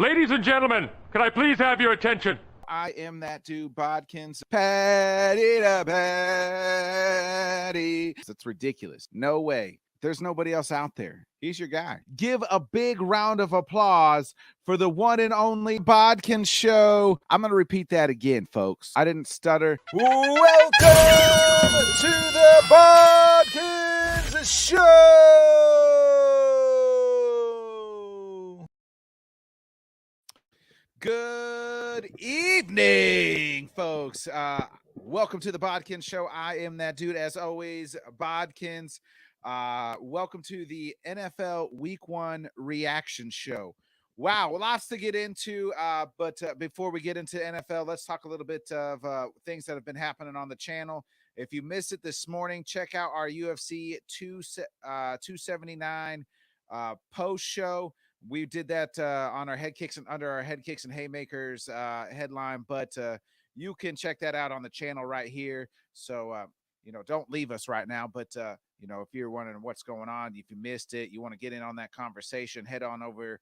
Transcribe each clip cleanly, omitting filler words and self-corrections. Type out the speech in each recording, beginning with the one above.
Ladies and gentlemen, can I please have your attention? I am that dude, Bodkins. Patty to patty. It's ridiculous. No way. There's nobody else out there. He's your guy. Give a big round of applause for the one and only BodkinShow. I'm going to repeat that again, folks. I didn't stutter. Welcome to the Bodkins Show. Good evening, folks. Welcome to the Bodkins Show. I am that dude, as always, Bodkins. Welcome to the NFL Week 1 reaction show. Wow, lots to get into, but before we get into NFL, let's talk a little bit of things that have been happening on the channel. If you missed it this morning, check out our UFC 279 post show. We did that on our head kicks and under our head kicks and haymakers headline, but you can check that out on the channel right here. So, don't leave us right now, but if you're wondering what's going on, if you missed it, you want to get in on that conversation, head on over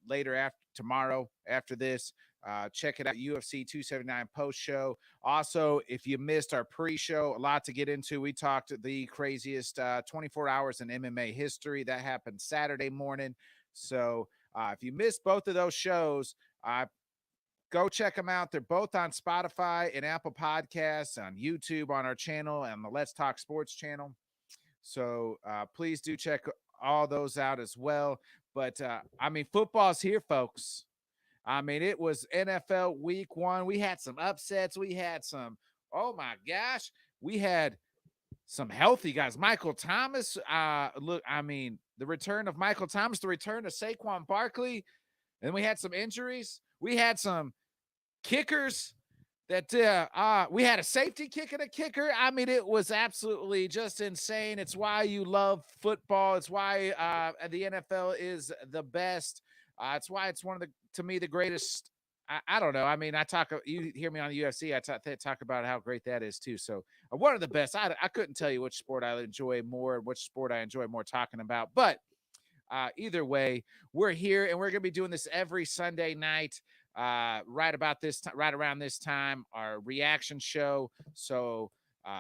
later tomorrow after this. Check it out, UFC 279 post show. Also, if you missed our pre-show, a lot to get into. We talked the craziest 24 hours in MMA history. That happened Saturday morning. So if you missed both of those shows, go check them out. They're both on Spotify and Apple Podcasts, on YouTube, on our channel, and the Let's Talk Sports channel. So please do check all those out as well. But, football's here, folks. It was NFL Week 1. We had some upsets. We had some, oh, my gosh. We had some healthy guys. Michael Thomas, the return of Michael Thomas, the return of Saquon Barkley. And we had some injuries. We had some kickers that we had a safety kick and a kicker. It was absolutely just insane. It's why you love football. It's why the NFL is the best. It's why it's to me, the greatest. I don't know. You hear me on the UFC. I talk about how great that is too. So one of the best. I couldn't tell you which sport I enjoy more, which sport I enjoy more talking about. But either way, we're here and we're going to be doing this every Sunday night. Right around this time, our reaction show. So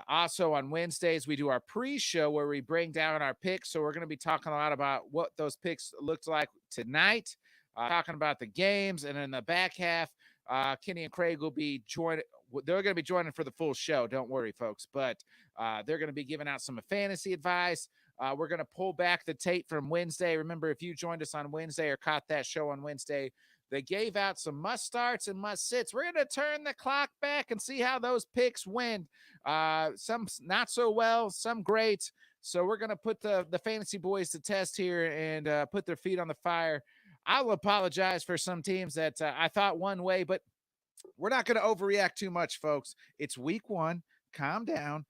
also on Wednesdays, we do our pre-show where we bring down our picks. So we're going to be talking a lot about what those picks looked like tonight. Talking about the games, and in the back half, Kenny and Kraig will be joining. They're going to be joining for the full show. Don't worry, folks. But they're going to be giving out some fantasy advice. We're going to pull back the tape from Wednesday. Remember, if you joined us on Wednesday or caught that show on Wednesday, they gave out some must starts and must sits. We're going to turn the clock back and see how those picks went. Some not so well, some great. So we're going to put the fantasy boys to test here and put their feet on the fire. I'll apologize for some teams that I thought one way, but we're not going to overreact too much, folks. It's week 1. Calm down.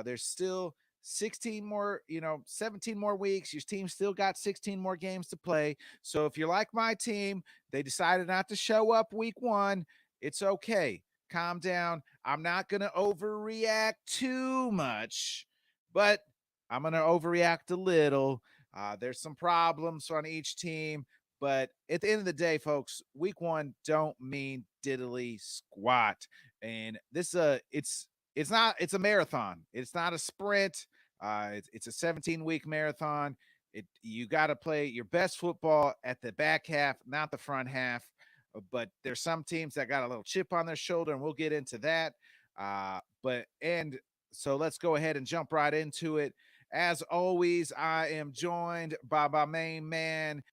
There's still 17 more weeks. Your team still got 16 more games to play. So if you're like my team, they decided not to show up week 1. It's okay. Calm down. I'm not going to overreact too much, but I'm going to overreact a little. There's some problems on each team. But at the end of the day, folks, week 1 don't mean diddly squat. And this it's a marathon. It's not a sprint. It's a 17-week marathon. You got to play your best football at the back half, not the front half. But there's some teams that got a little chip on their shoulder, and we'll get into that. So let's go ahead and jump right into it. As always, I am joined by my main man,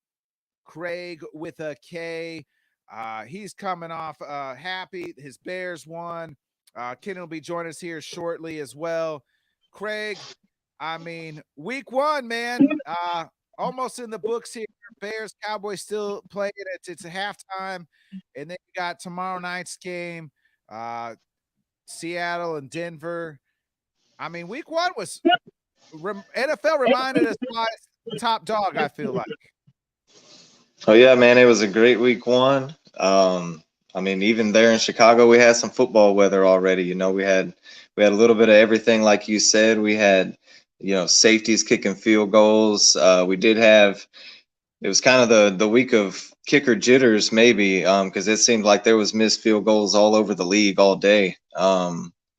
Kraig with a K. He's coming off happy. His Bears won. Kenny will be joining us here shortly as well. Kraig, week 1, man. Almost in the books here. Bears, Cowboys still playing it. It's a halftime. And then you got tomorrow night's game. Seattle and Denver. Week 1 was NFL reminded us why it's the top dog, I feel like. Oh yeah, man, it was a great week 1. Even there in Chicago, we had some football weather already. We had a little bit of everything, like you said. We had, safeties kicking field goals. We did have it was kind of the week of kicker jitters, maybe, because it seemed like there was missed field goals all over the league all day.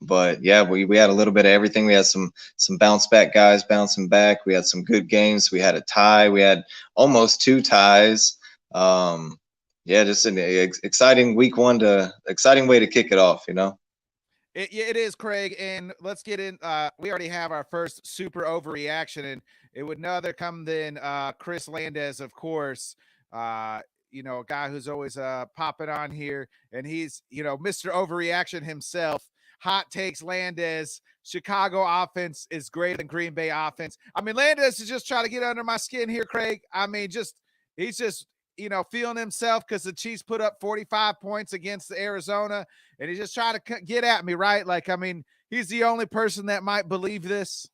But yeah, we had a little bit of everything. We had some bounce back guys bouncing back. We had some good games. We had a tie. We had almost two ties. Yeah, just an exciting week one exciting way to kick it off, you know. It is, Kraig, and let's get in. We already have our first super overreaction, and it would no other come than Chris Landez, of course. A guy who's always popping on here, and he's Mr. Overreaction himself. Hot takes, Landez. Chicago offense is greater than Green Bay offense. I mean, Landez is just trying to get under my skin here, Kraig. I mean, he's just feeling himself because the Chiefs put up 45 points against Arizona, and he's just trying to get at me, right? Like, I mean, he's the only person that might believe this.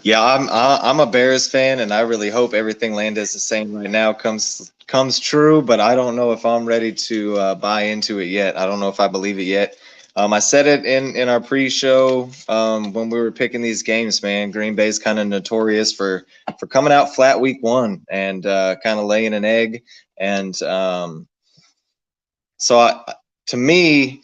Yeah, I'm a Bears fan, and I really hope everything Landis is saying right now comes true. But I don't know if I'm ready to buy into it yet. I don't know if I believe it yet. I said it in our pre-show when we were picking these games. Man, Green Bay's kind of notorious for coming out flat week one and kind of laying an egg. And to me,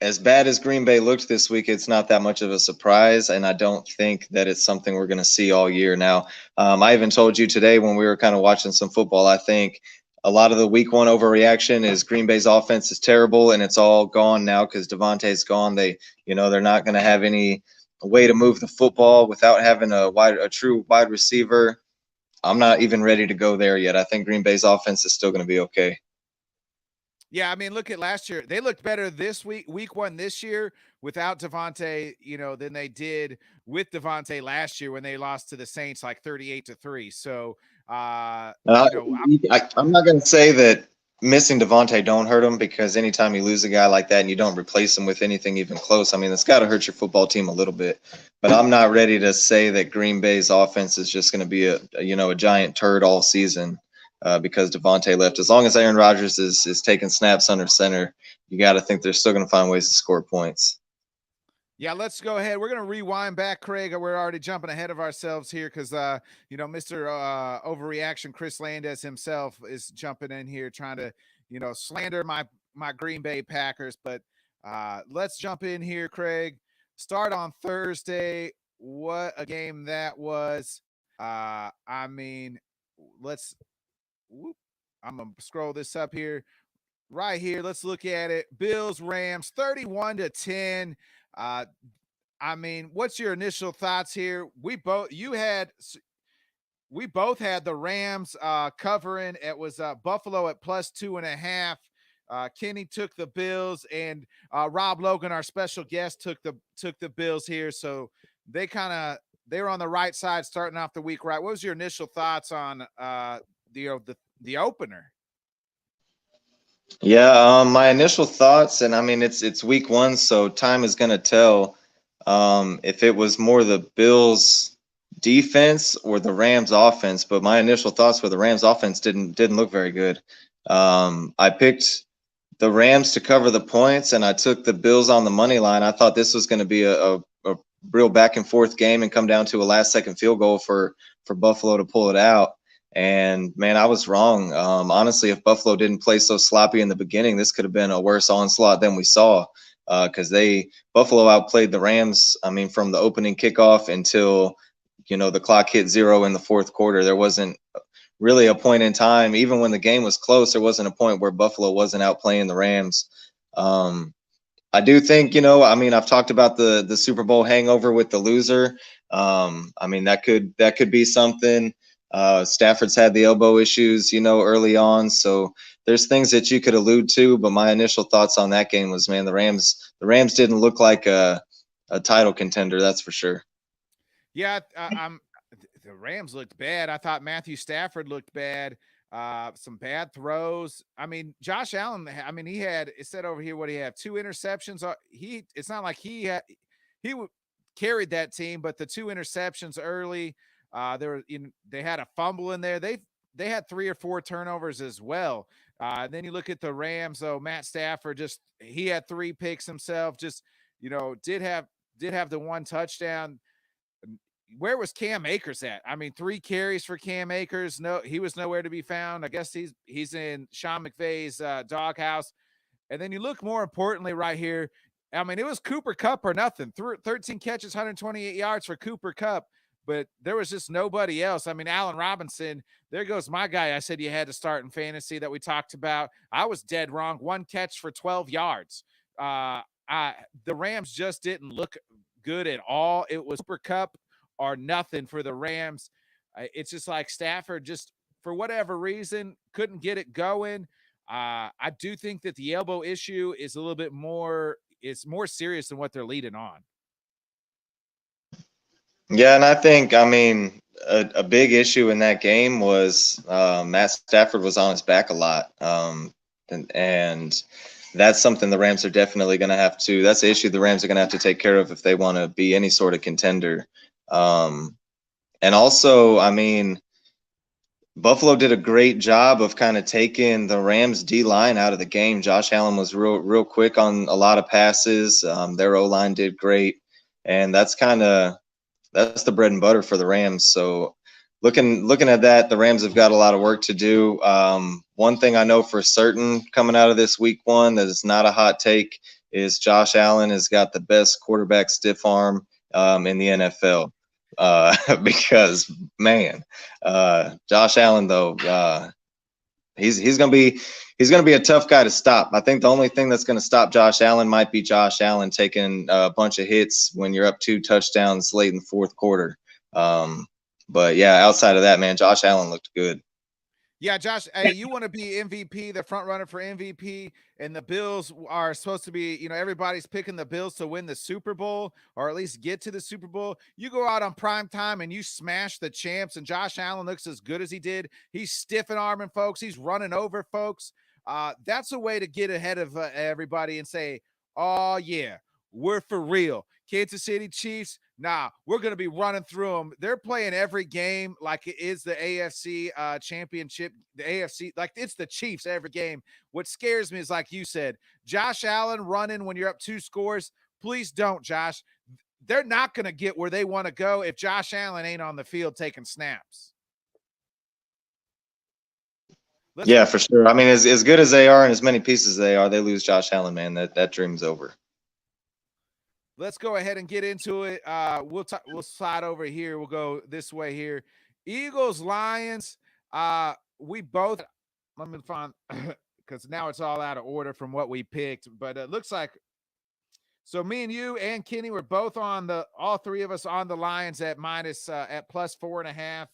as bad as Green Bay looked this week, it's not that much of a surprise, and I don't think that it's something we're going to see all year. Now, I even told you today when we were kind of watching some football, I think a lot of the week one overreaction is Green Bay's offense is terrible, and it's all gone now because Devontae's gone. They're not going to have any way to move the football without having a true wide receiver. I'm not even ready to go there yet. I think Green Bay's offense is still going to be okay. Yeah, I mean, look at last year. They looked better this week one this year without Devontae, than they did with Devontae last year when they lost to the Saints like 38-3. So, I'm not going to say that missing Devontae don't hurt him, because anytime you lose a guy like that and you don't replace him with anything even close, I mean, it's got to hurt your football team a little bit. But I'm not ready to say that Green Bay's offense is just going to be a giant turd all season. Because Devontae left. As long as Aaron Rodgers is taking snaps under center, you got to think they're still going to find ways to score points. Yeah, let's go ahead. We're going to rewind back, Kraig. We're already jumping ahead of ourselves here because, Mr. Overreaction Chris Landez himself is jumping in here trying to, slander my Green Bay Packers. But let's jump in here, Kraig. Start on Thursday. What a game that was. I mean, I'm going to scroll this up here. Right here, let's look at it. Bills, Rams, 31-10. I mean, what's your initial thoughts here? We both had the Rams covering. It was Buffalo at +2.5. Kenny took the Bills, and Rob Logan, our special guest, took the Bills here. So they were on the right side starting off the week, right? What was your initial thoughts on the opener? Yeah, my initial thoughts, and I mean it's week one, so time is gonna tell if it was more the Bills defense or the Rams offense. But my initial thoughts were the Rams offense didn't look very good. I picked the Rams to cover the points, and I took the Bills on the money line. I thought this was going to be a real back and forth game and come down to a last second field goal for Buffalo to pull it out. And man, I was wrong. Honestly, if Buffalo didn't play so sloppy in the beginning, this could have been a worse onslaught than we saw, because Buffalo outplayed the Rams. I mean, from the opening kickoff until the clock hit 0 in the fourth quarter, there wasn't really a point in time. Even when the game was close, there wasn't a point where Buffalo wasn't outplaying the Rams. I do think, I mean, I've talked about the Super Bowl hangover with the loser. I mean, that could be something. Stafford's had the elbow issues, early on. So there's things that you could allude to. But my initial thoughts on that game was, man, the Rams didn't look like a title contender. That's for sure. Yeah, the Rams looked bad. I thought Matthew Stafford looked bad. Some bad throws. I mean, Josh Allen, I mean, it said over here what he had, 2 interceptions. It's not like he carried that team, but the 2 interceptions early, they had a fumble in there. They had 3 or 4 turnovers as well. Then you look at the Rams, though, Matt Stafford, he had 3 picks himself, did have the 1 touchdown. where was Cam Akers at? I mean, 3 carries for Cam Akers. No, he was nowhere to be found. I guess he's in Sean McVay's doghouse. And then you look more importantly right here. I mean, it was Cooper Kupp or nothing. 13 catches, 128 yards for Cooper Kupp, but there was just nobody else. I mean, Allen Robinson, there goes my guy. I said you had to start in fantasy that we talked about. I was dead wrong. 1 catch for 12 yards. The Rams just didn't look good at all. It was Cooper Kupp or nothing for the Rams. It's just like Stafford just, for whatever reason, couldn't get it going. I do think that the elbow issue is a little bit more, it's more serious than what they're leading on. Yeah, and I mean, a big issue in that game was Matt Stafford was on his back a lot. And that's something the Rams are definitely going to have to, that's the issue the Rams are going to have to take care of if they want to be any sort of contender. And also, I mean, Buffalo did a great job of kind of taking the Rams D-line out of the game. Josh Allen was real quick on a lot of passes. Their O-line did great. And that's the bread and butter for the Rams. So looking at that, the Rams have got a lot of work to do. One thing I know for certain coming out of this week 1 that is not a hot take is Josh Allen has got the best quarterback stiff arm in the NFL. Because man, Josh Allen though, he's gonna be a tough guy to stop. I think the only thing that's gonna stop Josh Allen might be Josh Allen taking a bunch of hits when you're up 2 touchdowns late in the 4th quarter. But yeah, outside of that, man, Josh Allen looked good. Yeah, Josh, hey, you want to be MVP, the front runner for MVP, and the Bills are supposed to be, everybody's picking the Bills to win the Super Bowl or at least get to the Super Bowl. You go out on prime time and you smash the champs, and Josh Allen looks as good as he did. He's stiffing arming folks. He's running over folks. That's a way to get ahead of everybody and say, oh, yeah, we're for real. Kansas City Chiefs, nah, we're going to be running through them. They're playing every game like it is the AFC championship, the AFC, like it's the Chiefs every game. What scares me is, like you said, Josh Allen running when you're up 2 scores. Please don't, Josh. They're not going to get where they want to go if Josh Allen ain't on the field taking snaps. Yeah, for sure. I mean, as good as they are and as many pieces as they are, they lose Josh Allen, man. That dream's over. Let's go ahead and get into it. We'll slide over here. We'll go this way here. Eagles, Lions. We both, let me find, because now it's all out of order from what we picked. But it looks like, so me and you and Kenny were both on all 3 of us on the Lions at plus 4.5.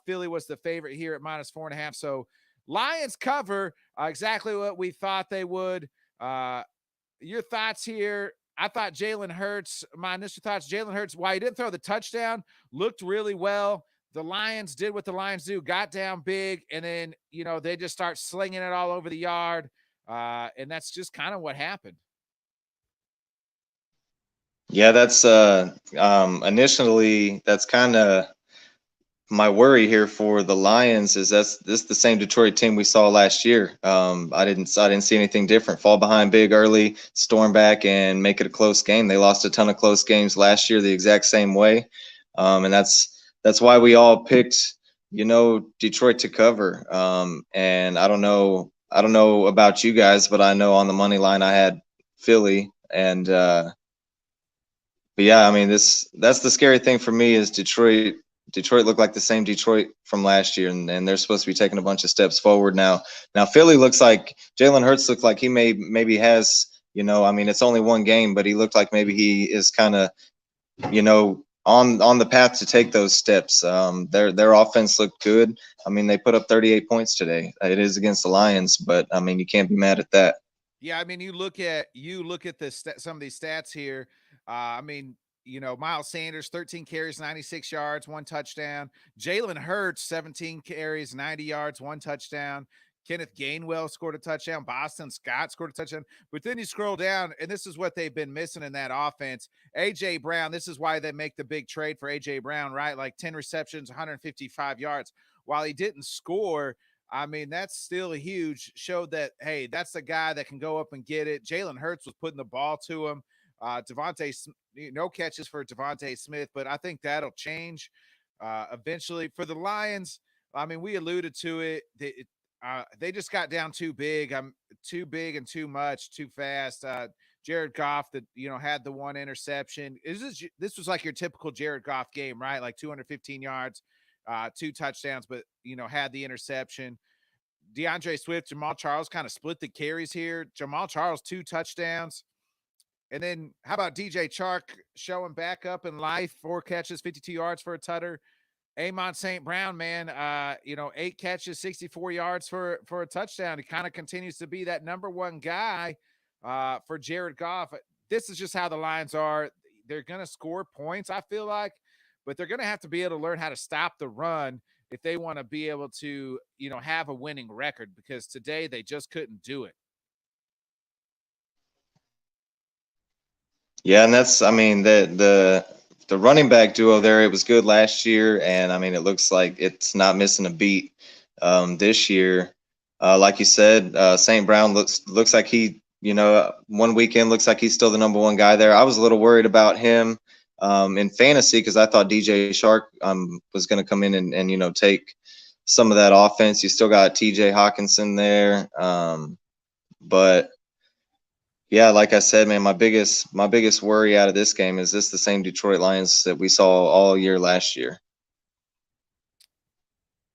Philly was the favorite here at minus 4.5. So Lions cover exactly what we thought they would. Your thoughts here? I thought Jalen Hurts, my initial thoughts, Jalen Hurts, while he didn't throw the touchdown, looked really well. The Lions did what the Lions do, got down big, and then, they just start slinging it all over the yard. And that's just kind of what happened. Yeah, that's initially, that's kind of my worry here for the Lions is this the same Detroit team we saw last year. I didn't see anything different. Fall behind big early, storm back, and make it a close game. They lost a ton of close games last year the exact same way, and that's why we all picked Detroit to cover. And I don't know about you guys, but I know on the money line I had Philly, and but yeah, I mean that's the scary thing for me is Detroit looked like the same Detroit from last year, and they're supposed to be taking a bunch of steps forward now. Now Philly looks like Jalen Hurts looked like he maybe has, I mean, it's only 1 game, but he looked like maybe he is kind of, on the path to take those steps. Their offense looked good. I mean, they put up 38 points today. It is against the Lions, but I mean, you can't be mad at that. Yeah, I mean, you look at some of these stats here. I mean, Miles Sanders, 13 carries, 96 yards, 1 touchdown. Jalen Hurts, 17 carries, 90 yards, 1 touchdown. Kenneth Gainwell scored a touchdown. Boston Scott scored a touchdown. But then you scroll down, and this is what they've been missing in that offense. A.J. Brown, this is why they make the big trade for A.J. Brown, right? Like 10 receptions, 155 yards. While he didn't score, I mean, that's still huge. Showed that, hey, that's the guy that can go up and get it. Jalen Hurts was putting the ball to him. No catches for Devontae Smith, but I think that'll change eventually. For the Lions, I mean, we alluded to it. They just got down too big. I'm too big and too much, too fast. Jared Goff, had the one interception. This was like your typical Jared Goff game, right? Like 215 yards, 2 touchdowns, but had the interception. DeAndre Swift, Jamal Charles kind of split the carries here. Jamal Charles 2 touchdowns. And then how about DJ Chark showing back up in life? 4 catches, 52 yards for a tutter. Amon St. Brown, man, 8 catches, 64 yards for a touchdown. He kind of continues to be that number one guy for Jared Goff. This is just how the Lions are. They're going to score points, I feel like, but they're going to have to be able to learn how to stop the run if they want to be able to, have a winning record, because today they just couldn't do it. Yeah, and that's, I mean, the running back duo there, it was good last year, and I mean, it looks like it's not missing a beat this year. Like you said, St. Brown looks like he, one weekend looks like he's still the number one guy there. I was a little worried about him in fantasy because I thought DJ Chark was going to come in and take some of that offense. You still got TJ Hawkinson there, but yeah, like I said, man, my biggest worry out of this game is this the same Detroit Lions that we saw all year last year.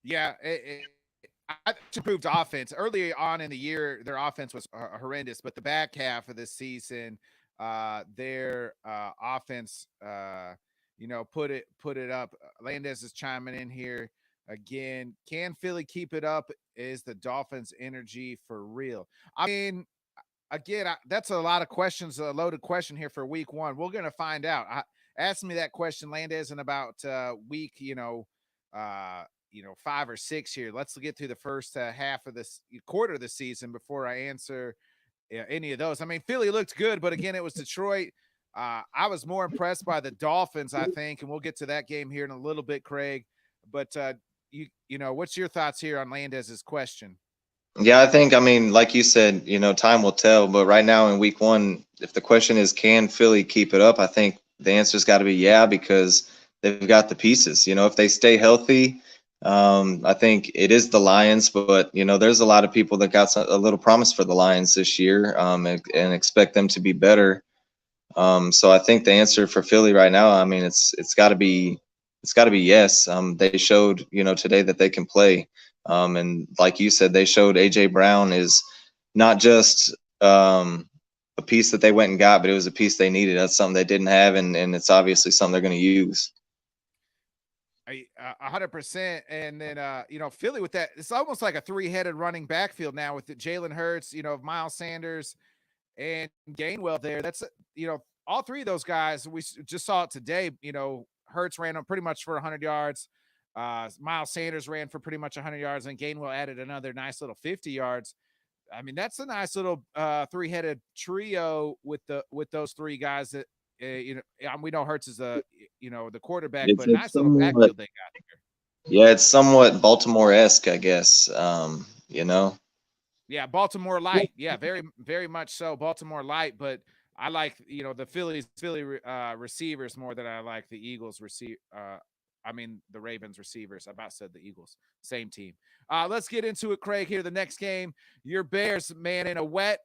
Yeah, it's improved offense. Early on in the year, their offense was horrendous, but the back half of this season, their offense, put it up. Landez is chiming in here again. Can Philly keep it up? Is the Dolphins' energy for real? I mean, again, that's a lot of questions, a loaded question here for week 1. We're going to find out. Ask me that question, Landez, in about week, 5 or 6 here. Let's get through the first half of this quarter of the season before I answer any of those. I mean, Philly looked good, but again, it was Detroit. I was more impressed by the Dolphins, I think, and we'll get to that game here in a little bit, Kraig. But what's your thoughts here on Landez's question? Yeah, I think, I mean, like you said, time will tell. But right now in week 1, if the question is, can Philly keep it up? I think the answer's got to be yeah, because they've got the pieces. If they stay healthy, I think it is the Lions. But, there's a lot of people that got a little promise for the Lions this year and expect them to be better. So I think the answer for Philly right now, I mean, it's got to be yes. They showed, today that they can play. And like you said, they showed A.J. Brown is not just a piece that they went and got, but it was a piece they needed. That's something they didn't have, and it's obviously something they're going to use. 100%. And then, Philly with that, it's almost like a 3-headed running backfield now with the Jalen Hurts, Miles Sanders and Gainwell there. That's, all 3 of those guys, we just saw it today. Hurts ran pretty much for 100 yards. Miles Sanders ran for pretty much 100 yards, and Gainwell added another nice little 50 yards. I mean, that's a nice little 3-headed trio with those 3 guys that, we know Hurts is the quarterback, but nice little backfield they got here. Yeah, it's somewhat Baltimore-esque, I guess. Yeah, Baltimore light. Yeah, very, very much so. Baltimore light, but I like, the Philly receivers more than I like the Eagles the Ravens receivers. I about said the Eagles. Same team. Let's get into it, Kraig, here. The next game, your Bears, man, in a wet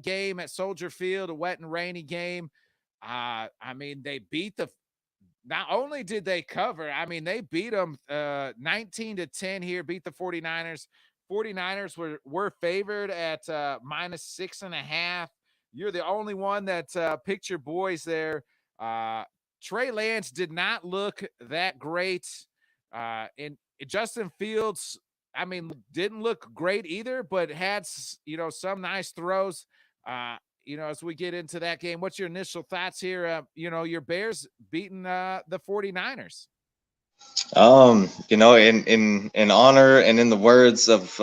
game at Soldier Field, a wet and rainy game. They beat not only did they cover, they beat them 19-10 here, beat the 49ers. 49ers were favored at -6.5. You're the only one that picked your boys there. Trey Lance did not look that great. And Justin Fields, didn't look great either, but had, some nice throws. As we get into that game, what's your initial thoughts here? Your Bears beating the 49ers. In honor and in the words of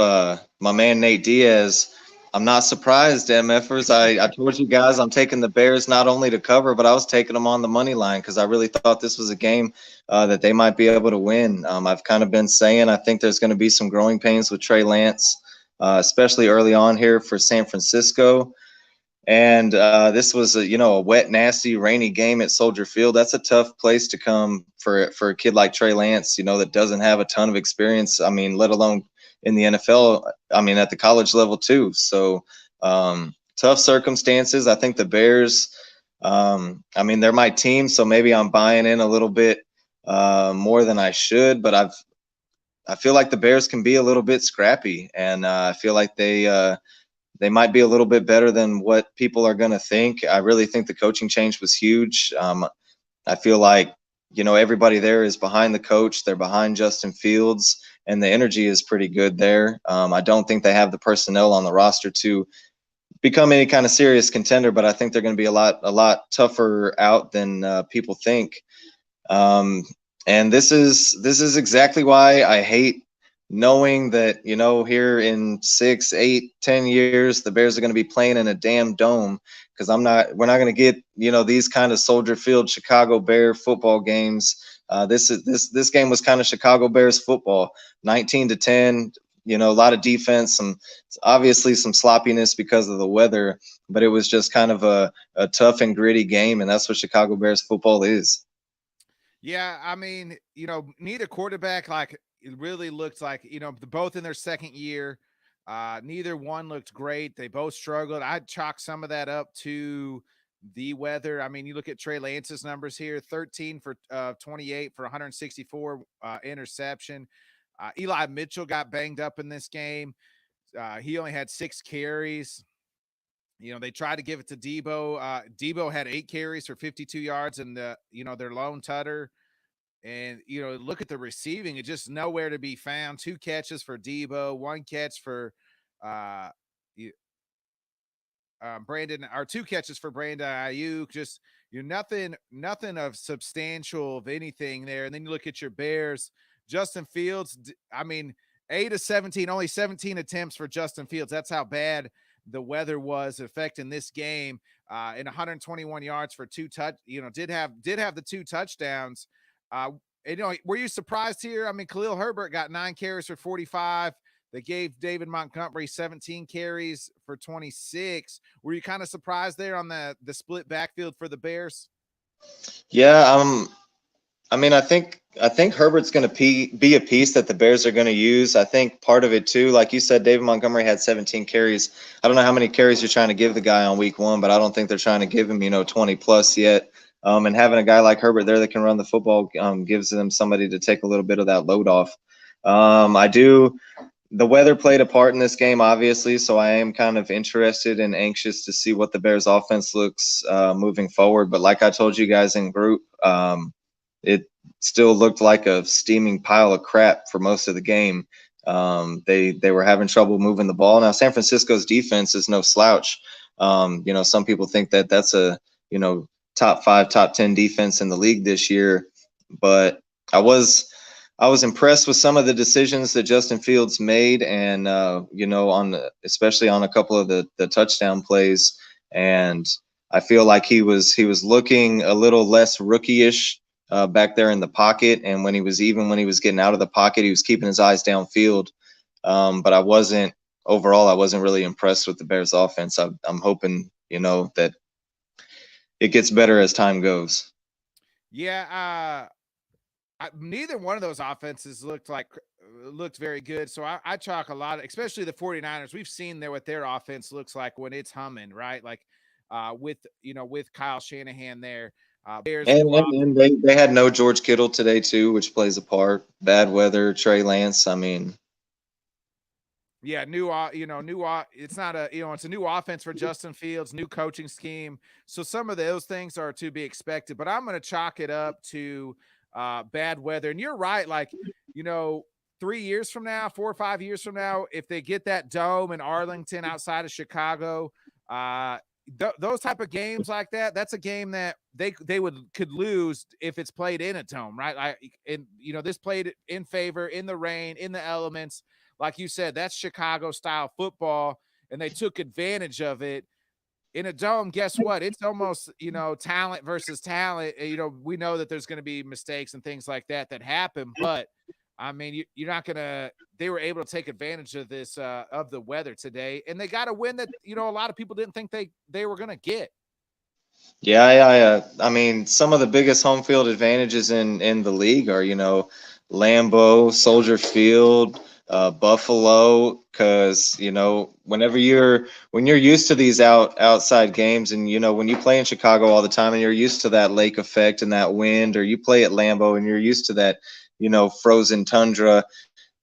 my man Nate Diaz, I'm not surprised, MFers. I told you guys I'm taking the Bears not only to cover, but I was taking them on the money line because I really thought this was a game that they might be able to win. I've kind of been saying I think there's going to be some growing pains with Trey Lance, especially early on here for San Francisco. And this was a wet, nasty, rainy game at Soldier Field. That's a tough place to come for a kid like Trey Lance, that doesn't have a ton of experience. I mean, let alone in the NFL. I mean, at the college level too. So tough circumstances. I think the Bears. I mean, they're my team, so maybe I'm buying in a little bit more than I should. But I feel like the Bears can be a little bit scrappy, and I feel like they might be a little bit better than what people are going to think. I really think the coaching change was huge. I feel like, everybody there is behind the coach. They're behind Justin Fields, and the energy is pretty good there. I don't think they have the personnel on the roster to become any kind of serious contender, but I think they're going to be a lot tougher out than people think. And this is exactly why I hate knowing that, here in 6, 8, 10 years, the Bears are going to be playing in a damn dome, because we're not going to get, these kind of Soldier Field Chicago Bear football games. This game was kind of Chicago Bears football, 19-10, a lot of defense, obviously some sloppiness because of the weather, but it was just kind of a tough and gritty game. And that's what Chicago Bears football is. Yeah, I mean, neither quarterback it really looked like, both in their second year. Neither one looked great. They both struggled. I'd chalk some of that up to the weather. I mean, you look at Trey Lance's numbers here, 13 for 28 for 164 interception. Eli Mitchell got banged up in this game. He only had 6 carries. They tried to give it to Debo. Debo had 8 carries for 52 yards, and their lone tutter. And look at the receiving; it's just nowhere to be found. 2 catches for Debo, 1 catch for Brandon, or 2 catches for Brandon Ayuk. Just nothing of substantial of anything there. And then you look at your Bears. Justin Fields, I mean, 8 of 17, only 17 attempts for Justin Fields. That's how bad the weather was affecting this game. And 121 yards for 2 did have the 2 touchdowns. Were you surprised here? I mean, Khalil Herbert got 9 carries for 45. They gave David Montgomery 17 carries for 26. Were you kind of surprised there on the split backfield for the Bears? Yeah, I mean, I think Herbert's going to be a piece that the Bears are going to use. I think part of it too, like you said, David Montgomery had 17 carries. I don't know how many carries you're trying to give the guy on week 1, but I don't think they're trying to give him 20 plus yet. And having a guy like Herbert there that can run the football gives them somebody to take a little bit of that load off. The weather played a part in this game, obviously, so I am kind of interested and anxious to see what the Bears offense looks moving forward. But like I told you guys in group, it still looked like a steaming pile of crap for most of the game. They were having trouble moving the ball. Now, San Francisco's defense is no slouch. Some people think that that's a, top 5, top 10 defense in the league this year. But I was impressed with some of the decisions that Justin Fields made, and especially on a couple of the touchdown plays. And I feel like he was looking a little less rookie-ish back there in the pocket, and when he was getting out of the pocket, he was keeping his eyes downfield. But I wasn't really impressed with the Bears offense. I'm hoping that it gets better as time goes. Yeah, neither one of those offenses looked very good. So I chalk a lot, especially the 49ers. We've seen what their offense looks like when it's humming, right? Like with Kyle Shanahan there. Bears and they had no George Kittle today too, which plays a part. Bad weather, Trey Lance. I mean, yeah, it's not it's a new offense for Justin Fields, new coaching scheme. So some of those things are to be expected, but I'm going to chalk it up to bad weather. And you're right. 3 years from now, 4 or 5 years from now, if they get that dome in Arlington outside of Chicago, those type of games like that, that's a game that they could lose if it's played in a dome, right? This played in favor, in the rain, in the elements. Like you said, that's Chicago style football, and they took advantage of it. In a dome, guess what? It's almost, talent versus talent. We know that there's going to be mistakes and things like that happen, but I mean, you're not gonna. They were able to take advantage of this of the weather today, and they got a win that a lot of people didn't think they were gonna get. Yeah, I mean, some of the biggest home field advantages in the league are, Lambeau, Soldier Field, Buffalo, because when you're used to these outside games, and when you play in Chicago all the time, and you're used to that lake effect and that wind, or you play at Lambeau and you're used to that, frozen tundra.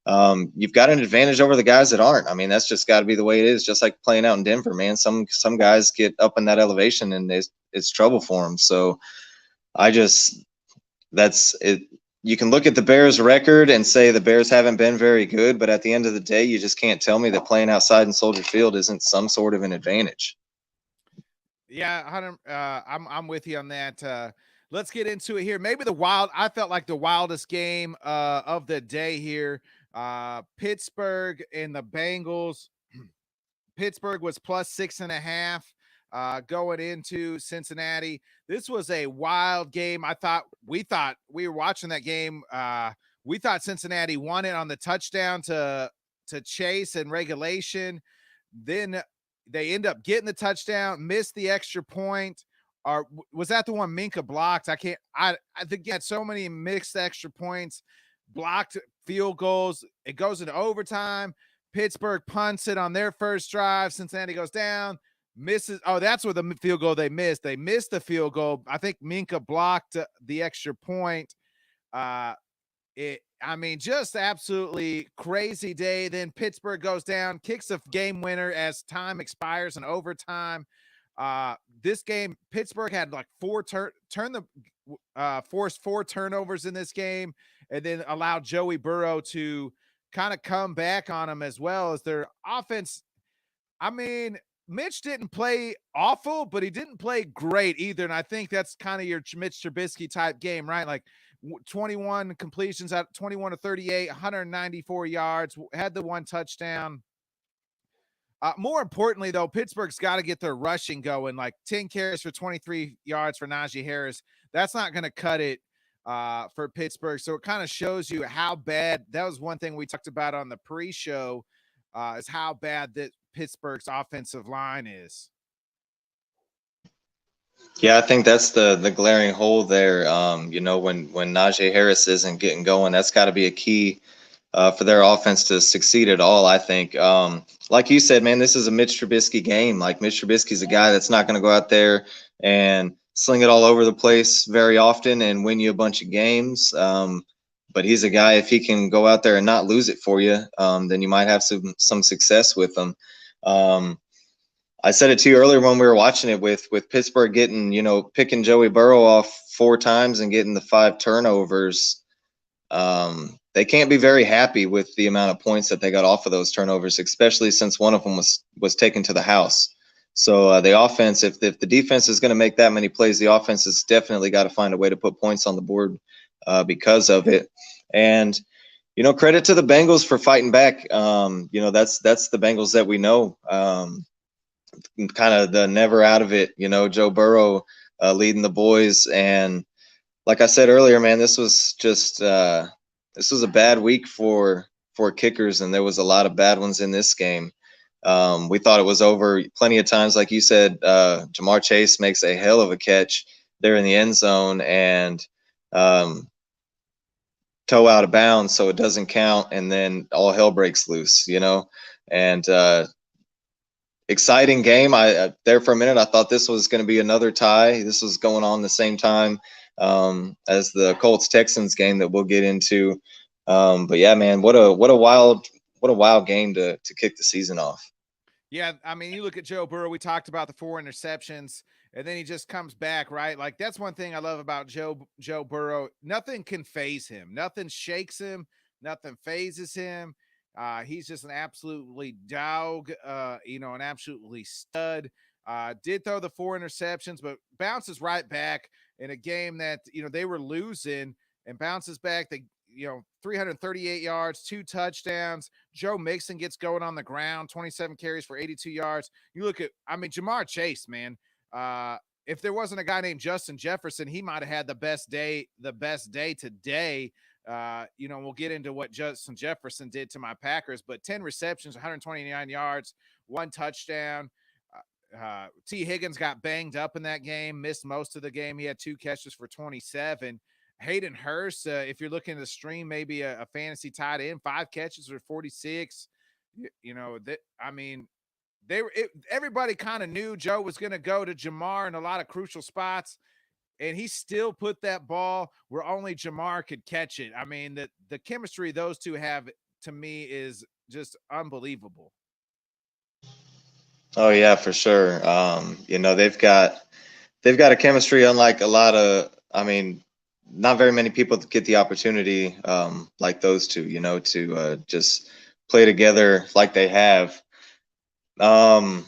You've got an advantage over the guys that aren't. I mean, that's just got to be the way it is. Just like playing out in Denver, man. Some guys get up in that elevation and it's trouble for them. So that's it. You can look at the Bears' record and say the Bears haven't been very good, but at the end of the day, you just can't tell me that playing outside in Soldier Field isn't some sort of an advantage. Yeah, Hunter, I'm with you on that. Let's get into it here. Maybe I felt like the wildest game of the day here. Pittsburgh and the Bengals. Pittsburgh was plus 6.5 going into Cincinnati. This was a wild game. We thought we were watching that game. We thought Cincinnati won it on the touchdown to Chase in regulation. Then they end up getting the touchdown, missed the extra point. Or was that the one Minka blocked? I think he had so many mixed extra points, blocked field goals. It goes into overtime. Pittsburgh punts it on their first drive. Cincinnati goes down, misses. Oh, that's where the field goal they missed. They missed the field goal. I think Minka blocked the extra point. Just absolutely crazy day. Then Pittsburgh goes down, kicks a game winner as time expires in overtime. This game, Pittsburgh had like forced 4 turnovers in this game, and then allowed Joey Burrow to kind of come back on them as well as their offense. I mean, Mitch didn't play awful, but he didn't play great either. And I think that's kind of your Mitch Trubisky type game, right? Like 21 completions at 21 to 38, 194 yards, had the 1 touchdown. More importantly, though, Pittsburgh's got to get their rushing going, like 10 carries for 23 yards for Najee Harris. That's not going to cut it for Pittsburgh. So it kind of shows you how bad. That was one thing we talked about on the pre-show is how bad that Pittsburgh's offensive line is. Yeah, I think that's the glaring hole there. When Najee Harris isn't getting going, that's got to be a key for their offense to succeed at all, I think. Like you said, man, this is a Mitch Trubisky game. Like, Mitch Trubisky's a guy that's not going to go out there and sling it all over the place very often and win you a bunch of games. But he's a guy, if he can go out there and not lose it for you, then you might have some success with him. I said it to you earlier when we were watching it with Pittsburgh picking Joey Burrow off 4 times and getting the 5 turnovers. They can't be very happy with the amount of points that they got off of those turnovers, especially since one of them was taken to the house. So the offense, if the defense is going to make that many plays, the offense has definitely got to find a way to put points on the board because of it. And credit to the Bengals for fighting back. That's the Bengals that we know. Kind of the never out of it. Joe Burrow leading the boys, and like I said earlier, man, this was a bad week for kickers, and there was a lot of bad ones in this game. We thought it was over plenty of times. Like you said, Jamar Chase makes a hell of a catch there in the end zone and toe out of bounds, so it doesn't count, and then all hell breaks loose, and exciting game. I there for a minute, I thought this was going to be another tie. This was going on the same time as the Colts-Texans game that we'll get into. But yeah, man, what a wild game to kick the season off. Yeah, I mean, you look at Joe Burrow. We talked about the 4 interceptions, and then he just comes back, right? Like, that's one thing I love about Joe Burrow. Nothing can phase him. Nothing shakes him. Nothing phases him. He's just an absolutely dog, an absolutely stud. Did throw the 4 interceptions, but bounces right back in a game that, they were losing, and bounces back. They 338 yards, 2 touchdowns. Joe Mixon gets going on the ground, 27 carries for 82 yards. You look at, Jamar Chase, man. If there wasn't a guy named Justin Jefferson, he might have had the best day today. We'll get into what Justin Jefferson did to my Packers, but 10 receptions, 129 yards, 1 touchdown. T. Higgins got banged up in that game, missed most of the game. He had 2 catches for 27. Hayden Hurst, if you're looking to stream maybe a fantasy tight end, 5 catches for 46. Everybody kind of knew Joe was going to go to Jamar in a lot of crucial spots, and he still put that ball where only Jamar could catch it. I mean, the chemistry those two have, to me, is just unbelievable. Oh yeah, for sure. They've got a chemistry unlike a lot of. I mean, not very many people get the opportunity like those two. To just play together like they have. I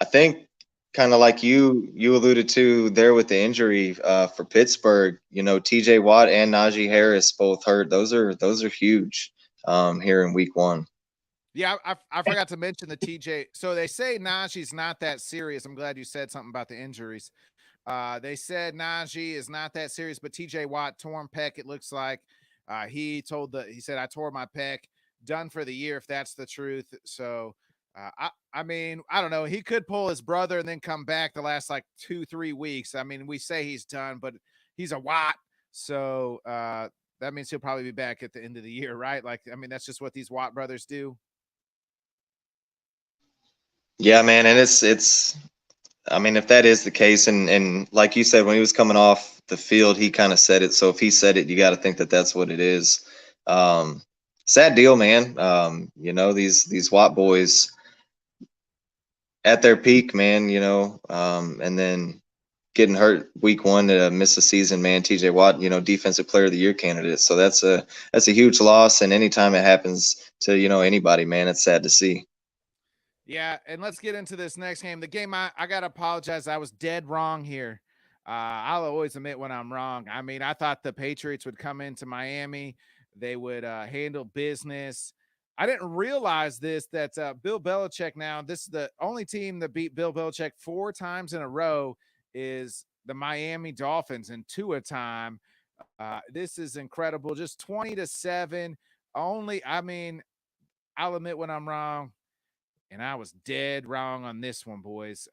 think kind of like you alluded to there with the injury for Pittsburgh. T.J. Watt and Najee Harris both hurt. Those are huge here in week 1. Yeah, I forgot to mention the TJ. So they say Najee's not that serious. I'm glad you said something about the injuries. They said Najee is not that serious, but TJ Watt torn pec. It looks like he said I tore my pec, done for the year if that's the truth. So I mean, I don't know. He could pull his brother and then come back the last like 2-3 weeks. I mean, we say he's done, but he's a Watt, so that means he'll probably be back at the end of the year, right? Like, I mean, that's just what these Watt brothers do. Yeah, man, and it's. I mean, if that is the case, and like you said, when he was coming off the field, he kind of said it. So if he said it, you got to think that that's what it is. Sad deal, man. These Watt boys at their peak, man. And then getting hurt week 1 to miss a season, man. TJ Watt, defensive player of the year candidate. So that's a huge loss. And anytime it happens to anybody, man, it's sad to see. Yeah, and let's get into this next game. The game, I got to apologize. I was dead wrong here. I'll always admit when I'm wrong. I mean, I thought the Patriots would come into Miami. They would handle business. I didn't realize that Bill Belichick now, this is the only team that beat Bill Belichick 4 times in a row is the Miami Dolphins in 2 a time. This is incredible. Just 20-7 only. I mean, I'll admit when I'm wrong. And I was dead wrong on this one, boys.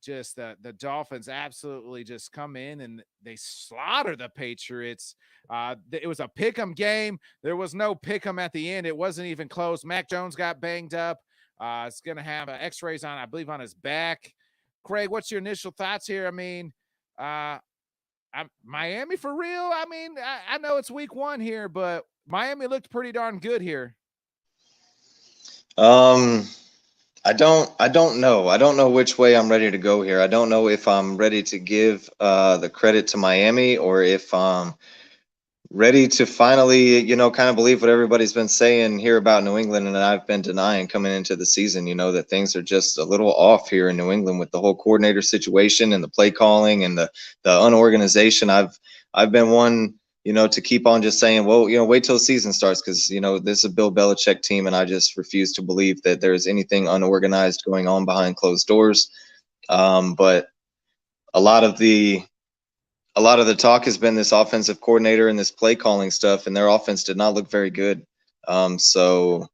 Just the Dolphins absolutely just come in and they slaughter the Patriots. It was a pick'em game. There was no pick'em at the end. It wasn't even close. Mac Jones got banged up. It's going to have x-rays on, I believe, on his back. Kraig, what's your initial thoughts here? I mean, Miami for real? I mean, I know it's week 1 here, but Miami looked pretty darn good here. I don't know. I don't know which way I'm ready to go here. I don't know if I'm ready to give the credit to Miami or if I'm ready to finally, kind of believe what everybody's been saying here about New England and I've been denying coming into the season, that things are just a little off here in New England with the whole coordinator situation and the play calling and the unorganization. I've been one to keep on just saying, well, wait till the season starts because, this is a Bill Belichick team, and I just refuse to believe that there's anything unorganized going on behind closed doors. But a lot of the talk has been this offensive coordinator and this play calling stuff, and their offense did not look very good. So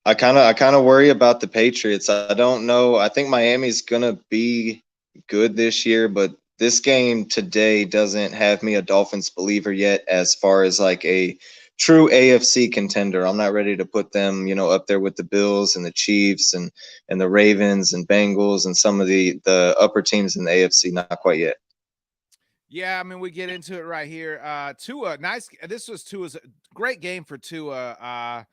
I kind of worry about the Patriots. I don't know. I think Miami's gonna be good this year, but this game today doesn't have me a Dolphins believer yet as far as like a true AFC contender. I'm not ready to put them, up there with the Bills and the Chiefs and the Ravens and Bengals and some of the upper teams in the AFC. Not quite yet. Yeah, I mean, we get into it right here. Tua, nice. This was Tua's great game for Tua.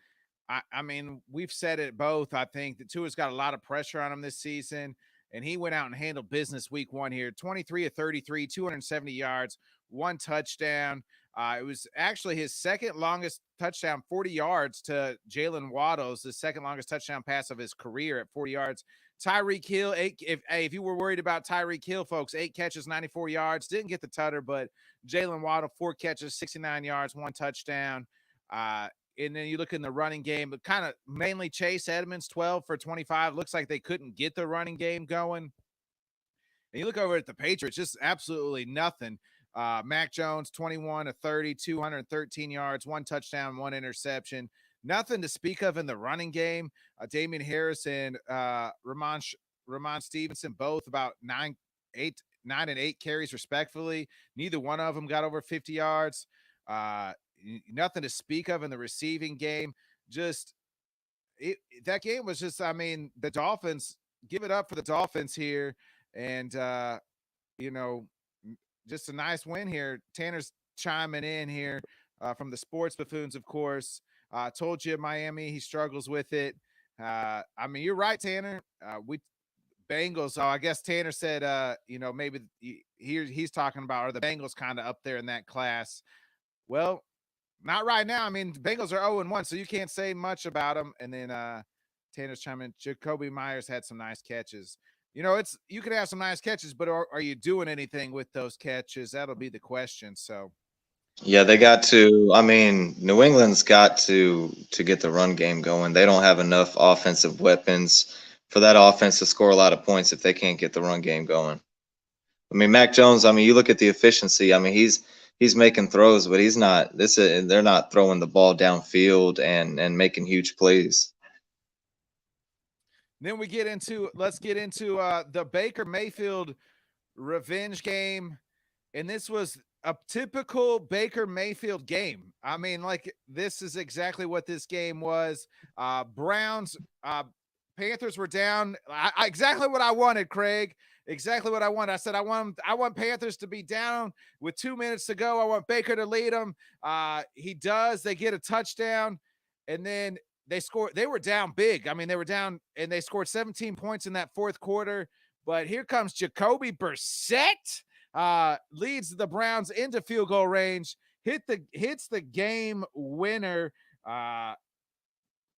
I mean, we've said it both. I think that Tua's got a lot of pressure on him this season. And he went out and handled business week 1 here. 23 of 33, 270 yards, 1 touchdown. It was actually his second longest touchdown, 40 yards to Jalen Waddle's, the second longest touchdown pass of his career at 40 yards. Tyreek Hill, if you were worried about Tyreek Hill, folks, 8 catches, 94 yards. Didn't get the tutter, but Jalen Waddle, 4 catches, 69 yards, 1 touchdown. And then you look in the running game, but kind of mainly Chase Edmonds, 12 for 25. Looks like they couldn't get the running game going. And you look over at the Patriots, just absolutely nothing. Mac Jones, 21 of 30, 213 yards, 1 touchdown, 1 interception. Nothing to speak of in the running game. Damian Harris and Ramon Stevenson, both about 9 and 8 carries respectively. Neither one of them got over 50 yards. Nothing to speak of in the receiving game. Just that game was just, I mean, the Dolphins, give it up for the Dolphins here. And, you know, just a nice win here. Tanner's chiming in here from the Sports Buffoons, of course. Told you Miami, he struggles with it. I mean, you're right, Tanner. We Bengals. Oh, I guess Tanner said, maybe he's talking about, are the Bengals kind of up there in that class? Well, not right now. I mean, the Bengals are 0-1, so you can't say much about them. And then Tanner's chiming in. Jacoby Myers had some nice catches. You can have some nice catches, but are you doing anything with those catches? That'll be the question. So, Yeah, they got to. I mean, New England's got to get the run game going. They don't have enough offensive weapons for that offense to score a lot of points if they can't get the run game going. I mean, Mac Jones. I mean, you look at the efficiency. I mean, he's making throws, but he's not. They're not throwing the ball downfield and making huge plays. Then let's get into the Baker Mayfield revenge game. And this was a typical Baker Mayfield game. I mean, like, this is exactly what this game was. Panthers were down. Exactly what I wanted, Kraig. Exactly what I wanted. I said, I want Panthers to be down with 2 minutes to go. I want Baker to lead them. He does. They get a touchdown, and then they score. They were down big. I mean, they were down, and they scored 17 points in that fourth quarter. But here comes Jacoby Brissett, leads the Browns into field goal range, hits the game winner.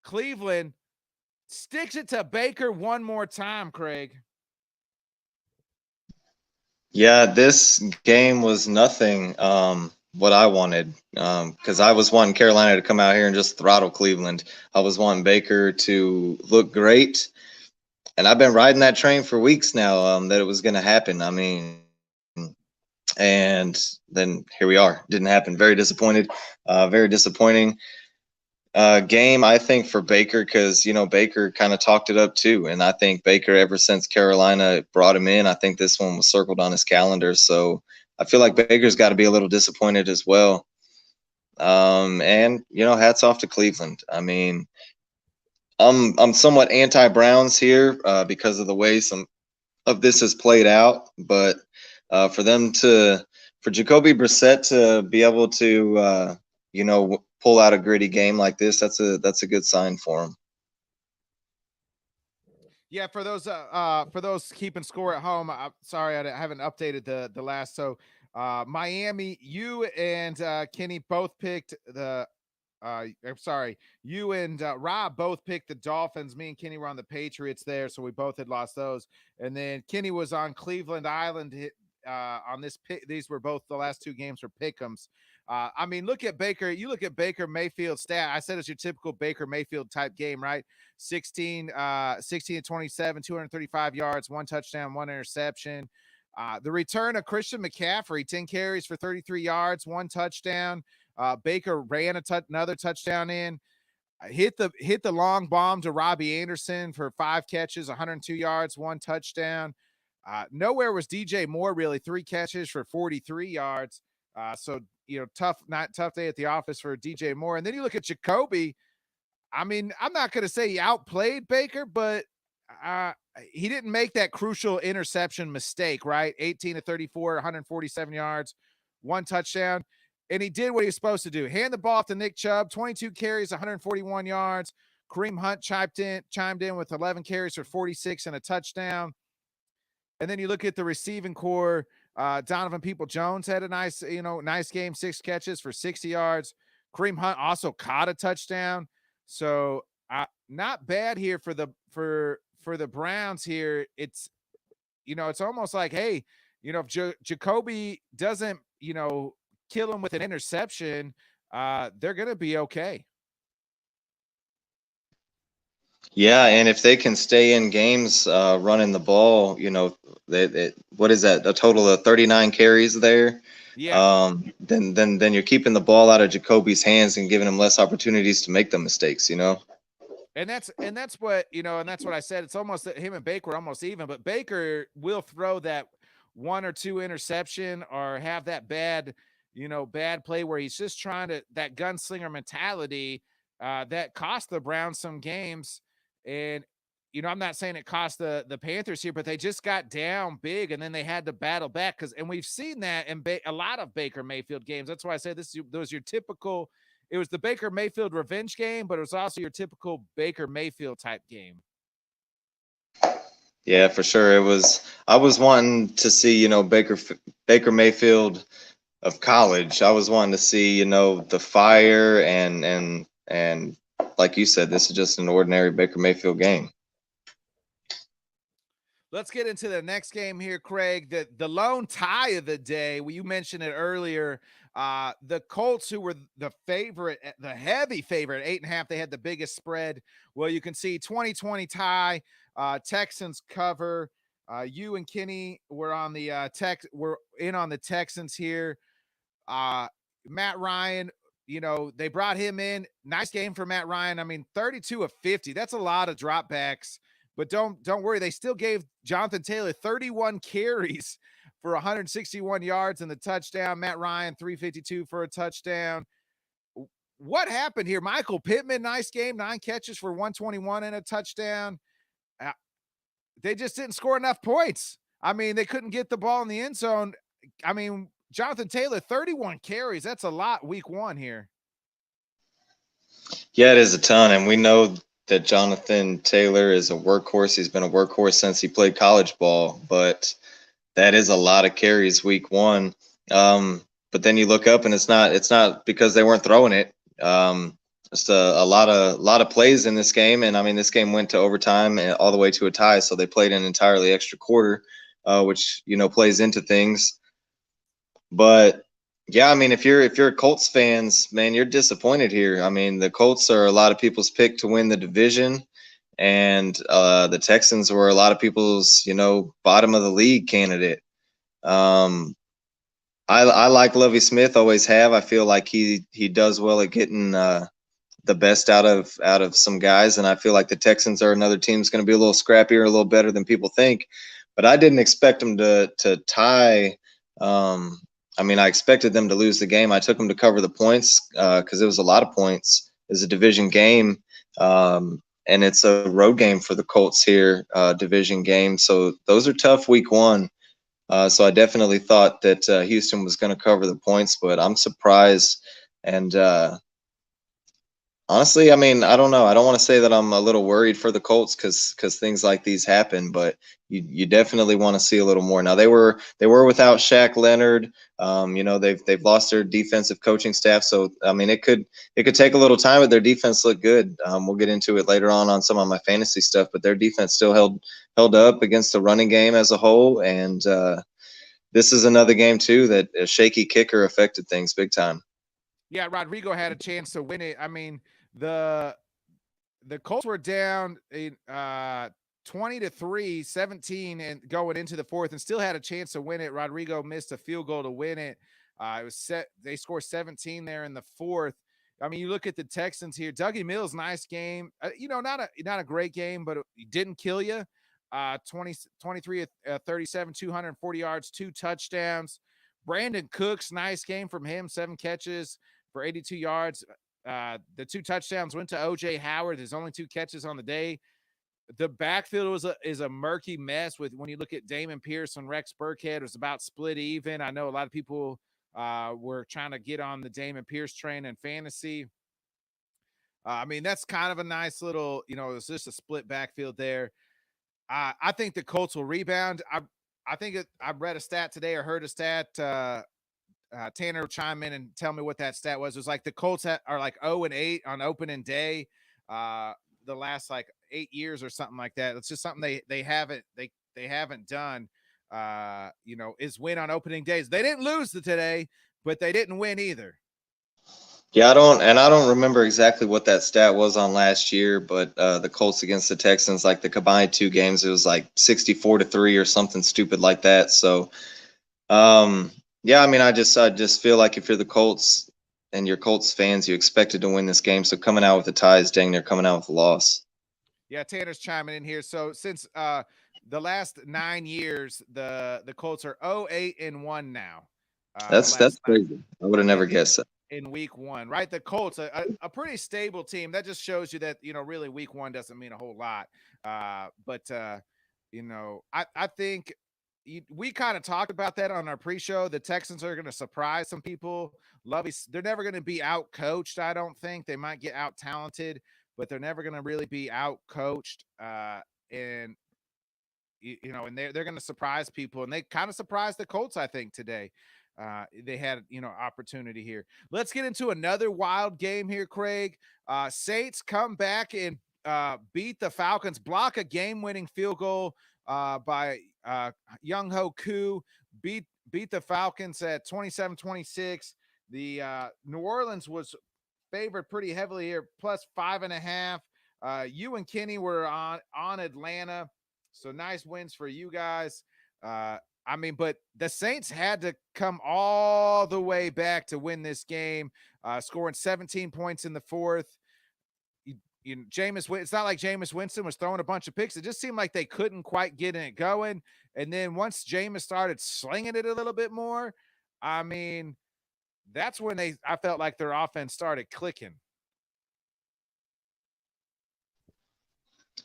Cleveland sticks it to Baker one more time, Kraig. Yeah, this game was nothing what I wanted because I was wanting Carolina to come out here and just throttle Cleveland. I was wanting Baker to look great, and I've been riding that train for weeks now that it was going to happen. I mean, and then here we are. Didn't happen. Very disappointed. Very disappointing game, I think, for Baker because, Baker kind of talked it up too. And I think Baker, ever since Carolina brought him in, I think this one was circled on his calendar. So I feel like Baker's got to be a little disappointed as well. And, hats off to Cleveland. I mean, I'm somewhat anti-Browns here because of the way some of this has played out. But for Jacoby Brissett to be able to, pull out a gritty game like this, that's a good sign for him. Yeah, for those keeping score at home, I'm sorry I haven't updated the last. So Miami, you and Kenny both picked the. I'm sorry, you and Rob both picked the Dolphins. Me and Kenny were on the Patriots there, so we both had lost those. And then Kenny was on Cleveland Island on this pick. These were both the last two games for pick'ems. I mean, look at Baker. You look at Baker Mayfield stat. I said it's your typical Baker Mayfield type game, right? 16 to 27, 235 yards, 1 touchdown, 1 interception. The return of Christian McCaffrey, 10 carries for 33 yards, 1 touchdown. Baker ran another touchdown in. Hit the long bomb to Robbie Anderson for 5 catches, 102 yards, 1 touchdown. Nowhere was DJ Moore, really. 3 catches for 43 yards. So, tough day at the office for DJ Moore. And then you look at Jacoby. I mean, I'm not going to say he outplayed Baker, but he didn't make that crucial interception mistake, right? 18 to 34, 147 yards, 1 touchdown. And he did what he was supposed to do. Hand the ball off to Nick Chubb, 22 carries, 141 yards. Kareem Hunt chimed in with 11 carries for 46 and a touchdown. And then you look at the receiving core. Donovan People-Jones had a nice game, 6 catches for 60 yards. Kareem Hunt also caught a touchdown. So not bad here for the Browns here. It's, it's almost like, hey, if Jacoby doesn't, kill him with an interception, they're going to be okay. Yeah, and if they can stay in games running the ball, what is that? A total of 39 carries there. Yeah. Then you're keeping the ball out of Jacoby's hands and giving him less opportunities to make the mistakes. And that's what, and that's what I said. It's almost that him and Baker are almost even, but Baker will throw that one or two interception or have that bad play where he's just trying to, that gunslinger mentality that cost the Browns some games. And, I'm not saying it cost the Panthers here, but they just got down big and then they had to battle back. And we've seen that in a lot of Baker Mayfield games. That's why I say those your typical. It was the Baker Mayfield revenge game, but it was also your typical Baker Mayfield type game. Yeah, for sure. I was wanting to see, Baker Mayfield of college. I was wanting to see, the fire and like you said, this is just an ordinary Baker Mayfield game. Let's get into the next game here, Kraig. The lone tie of the day. Well, you mentioned it earlier. The Colts, who were the favorite, the heavy favorite, 8.5. They had the biggest spread. Well, you can see 2020 tie. Texans cover. You and Kenny were on the We're in on the Texans here. Matt Ryan, they brought him in. Nice game for Matt Ryan. I mean, 32 of 50. That's a lot of dropbacks. But don't worry, they still gave Jonathan Taylor 31 carries for 161 yards and the touchdown. Matt Ryan 352 for a touchdown. What happened here? Michael Pittman, nice game, 9 catches for 121 and a touchdown. They just didn't score enough points. I mean, they couldn't get the ball in the end zone. I mean, Jonathan Taylor, 31 carries. That's a lot week 1 here. Yeah, it is a ton, and we know that Jonathan Taylor is a workhorse. He's been a workhorse since he played college ball, but that is a lot of carries week 1. But then you look up and it's not because they weren't throwing it. Just a lot of plays in this game, and I mean this game went to overtime and all the way to a tie, so they played an entirely extra quarter, which plays into things. But yeah, I mean, if you're a Colts fans, man, you're disappointed here. I mean, the Colts are a lot of people's pick to win the division, and the Texans were a lot of people's, bottom of the league candidate. I like Lovie Smith, always have. I feel like he does well at getting the best out of some guys, and I feel like the Texans are another team that's going to be a little scrappier, a little better than people think. But I didn't expect them to tie. I mean, I expected them to lose the game. I took them to cover the points because it was a lot of points. It's a division game, and it's a road game for the Colts here, division game. So those are tough week 1. So I definitely thought that Houston was going to cover the points, but I'm surprised. And honestly, I mean, I don't know. I don't want to say that I'm a little worried for the Colts because things like these happen, but you definitely want to see a little more. Now they were without Shaq Leonard. They've lost their defensive coaching staff, so I mean it could take a little time, but their defense looked good. We'll get into it later on some of my fantasy stuff, but their defense still held up against the running game as a whole, and this is another game too that a shaky kicker affected things big time. Yeah, Rodrigo had a chance to win it. I mean, the Colts were down 20-3, 17 and going into the fourth and still had a chance to win it. Rodrigo missed a field goal to win it. It was set. They scored 17 there in the fourth. I mean, you look at the Texans here. Dougie Mills, nice game. Not a great game, but it didn't kill you. 23 37, 240 yards, 2 touchdowns. Brandon Cooks, nice game from him, 7 catches for 82 yards. The 2 touchdowns went to OJ Howard. There's only 2 catches on the day. The backfield is a murky mess with when you look at Damon Pierce and Rex Burkhead. It was about split even. I know a lot of people were trying to get on the Damon Pierce train in fantasy. I mean, that's kind of a nice little, it's just a split backfield there. I think the Colts will rebound. I think I read a stat today or heard a stat. Tanner will chime in and tell me what that stat was. It was like the Colts are like 0-8 on opening day. The last like 8 years or something like that. It's just something they haven't done. Is win on opening days. They didn't lose today, but they didn't win either. Yeah, I don't remember exactly what that stat was on last year, but the Colts against the Texans, like the combined two games, it was like 64-3 or something stupid like that. So, yeah, I mean, I just feel like if you're the Colts and you're Colts fans, you expected to win this game. So coming out with a tie is dang near coming out with a loss. Yeah, Tanner's chiming in here. So since the last 9 years, the Colts are 0-8-1 now. The That's last nine crazy. I would have in, never guessed that. in week one, right? The Colts, a pretty stable team. That just shows you that, really week one doesn't mean a whole lot. But I think we kind of talked about that on our pre-show. The Texans are going to surprise some people. They're never going to be out coached. I don't think they might get out talented, but they're never going to really be out coached. And and they're going to surprise people, and they kind of surprised the Colts, I think, today. They had opportunity here. Let's get into another wild game here, Kraig. Saints come back and beat the Falcons, block a game-winning field goal by Young Ho Koo, beat the Falcons at 27-26. The New Orleans was favored pretty heavily here, plus 5.5. You and Kenny were on Atlanta, so nice wins for you guys. But the Saints had to come all the way back to win this game, scoring 17 points in the fourth. It's not like Jameis Winston was throwing a bunch of picks. It just seemed like they couldn't quite get it going. And then once Jameis started slinging it a little bit more, I mean, that's when I felt like their offense started clicking.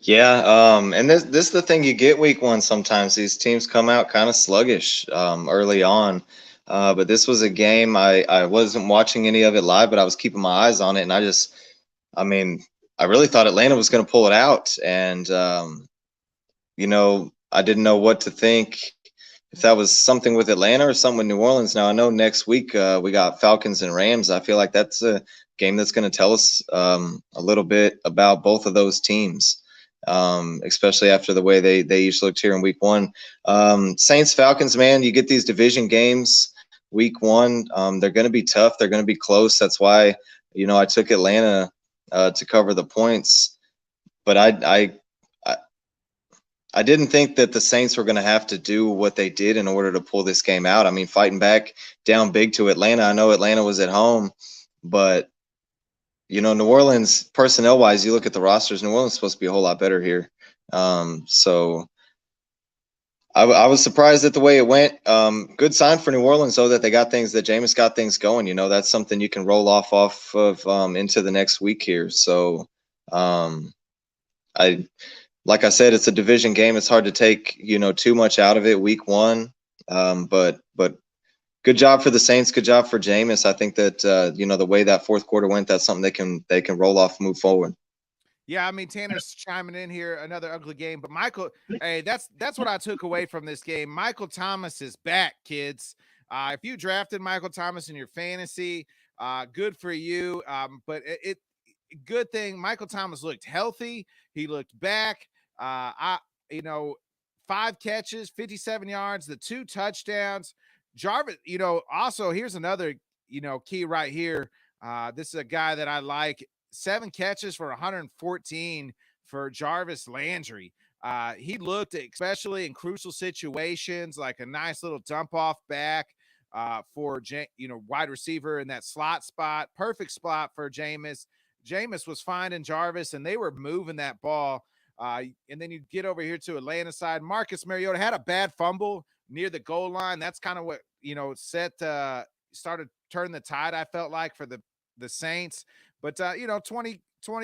Yeah, and this is the thing you get week one. Sometimes these teams come out kind of sluggish early on, but this was a game I wasn't watching any of it live, but I was keeping my eyes on it, and I mean, I really thought Atlanta was going to pull it out, and I didn't know what to think, if that was something with Atlanta or something with New Orleans. Now I know next week we got Falcons and Rams. I feel like that's a game that's going to tell us a little bit about both of those teams, especially after the way they each looked here in week one. Saints Falcons, man, you get these division games week one. They're going to be tough. They're going to be close. That's why I took Atlanta to cover the points, but I didn't think that the Saints were going to have to do what they did in order to pull this game out. I mean, fighting back down big to Atlanta. I know Atlanta was at home, but New Orleans, personnel wise, you look at the rosters, New Orleans is supposed to be a whole lot better here. So I was surprised at the way it went. Good sign for New Orleans, though, that Jameis got things going. That's something you can roll off of into the next week here. So like I said, it's a division game. It's hard to take, too much out of it week one. But good job for the Saints. Good job for Jameis. I think that, the way that fourth quarter went, that's something they can roll off and move forward. Yeah, I mean, Tanner's chiming in here, another ugly game. But Michael, hey, that's what I took away from this game. Michael Thomas is back, kids. If you drafted Michael Thomas in your fantasy, good for you. But good thing Michael Thomas looked healthy. He looked back. 5 catches, 57 yards, the 2 touchdowns. Jarvis, also here's another, key right here. This is a guy that I like. 7 catches for 114 for Jarvis Landry. He looked, especially in crucial situations, like a nice little dump off back for wide receiver in that slot spot. Perfect spot for Jameis. Jameis was finding Jarvis, and they were moving that ball. And then you get over here to Atlanta side. Marcus Mariota had a bad fumble near the goal line. That's kind of what started turning the tide, I felt like, for the Saints. But 20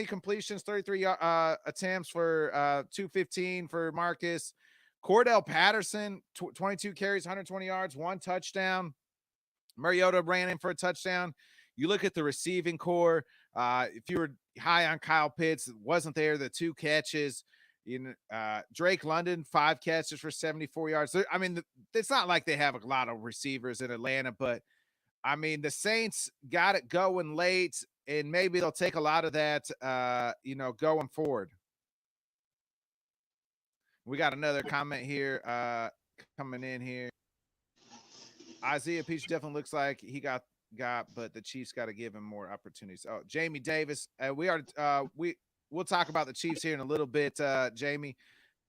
completions, 33 attempts for 215 for Marcus. Cordell Patterson, 22 carries, 120 yards, 1 touchdown. Mariota ran in for a touchdown. You look at the receiving core. If you were high on Kyle Pitts, wasn't there. The 2 catches. Drake London, 5 catches for 74 yards. I mean, it's not like they have a lot of receivers in Atlanta, but I mean, the Saints got it going late, and maybe they'll take a lot of that, going forward. We got another comment here coming in here. Isaiah Peach definitely looks like he got but the Chiefs got to give him more opportunities. Oh, Jamie Davis, we'll talk about the Chiefs here in a little bit. Jamie,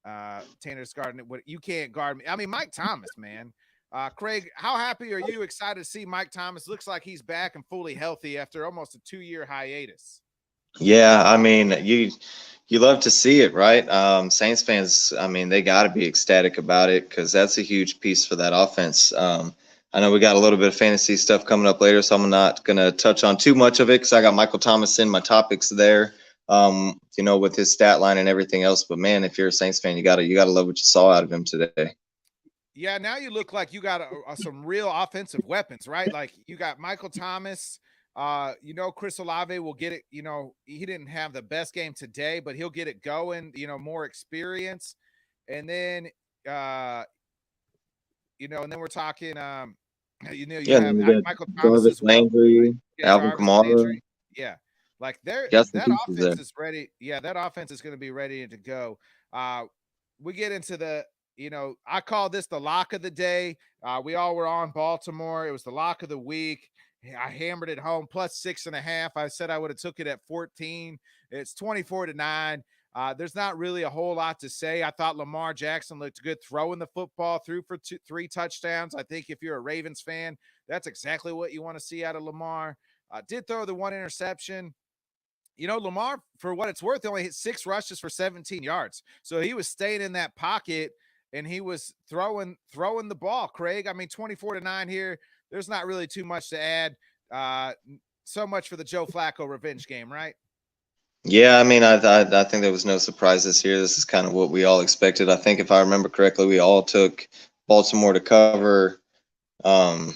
Tanner's guarding it. What you can't guard me. I mean, Mike Thomas, man. Kraig, how happy are you? Excited to see Mike Thomas? Looks like he's back and fully healthy after almost a 2-year hiatus. Yeah, I mean, you love to see it, right? Saints fans, I mean, they got to be ecstatic about it because that's a huge piece for that offense. I know we got a little bit of fantasy stuff coming up later, so I'm not going to touch on too much of it because I got Michael Thomas in my topics there, with his stat line and everything else. But man, if you're a Saints fan, you gotta love what you saw out of him today. Yeah, now you look like you got some real offensive weapons, right? Like you got Michael Thomas. Chris Olave will get it. He didn't have the best game today, but he'll get it going. More experience, and then and then we're talking. You have Michael Thomas Jarvis as well. Landry, Right? Yeah, Alvin Kamara. Yeah, like that offense is ready. Yeah, that offense is going to be ready to go. We get into the. I call this the lock of the day. We all were on Baltimore. It was the lock of the week. I hammered it home plus 6.5. I said I would have took it at 14. It's 24-9. There's not really a whole lot to say. I thought Lamar Jackson looked good throwing the football, threw for 3 touchdowns. I think if you're a Ravens fan, that's exactly what you want to see out of Lamar. Did throw the 1 interception. Lamar, for what it's worth, only hit 6 rushes for 17 yards. So he was staying in that pocket and he was throwing the ball. Kraig, I mean, 24-9 here. There's not really too much to add. So much for the Joe Flacco revenge game, right? Yeah, I mean, I think there was no surprises here. This is kind of what we all expected. I think if I remember correctly, we all took Baltimore to cover. And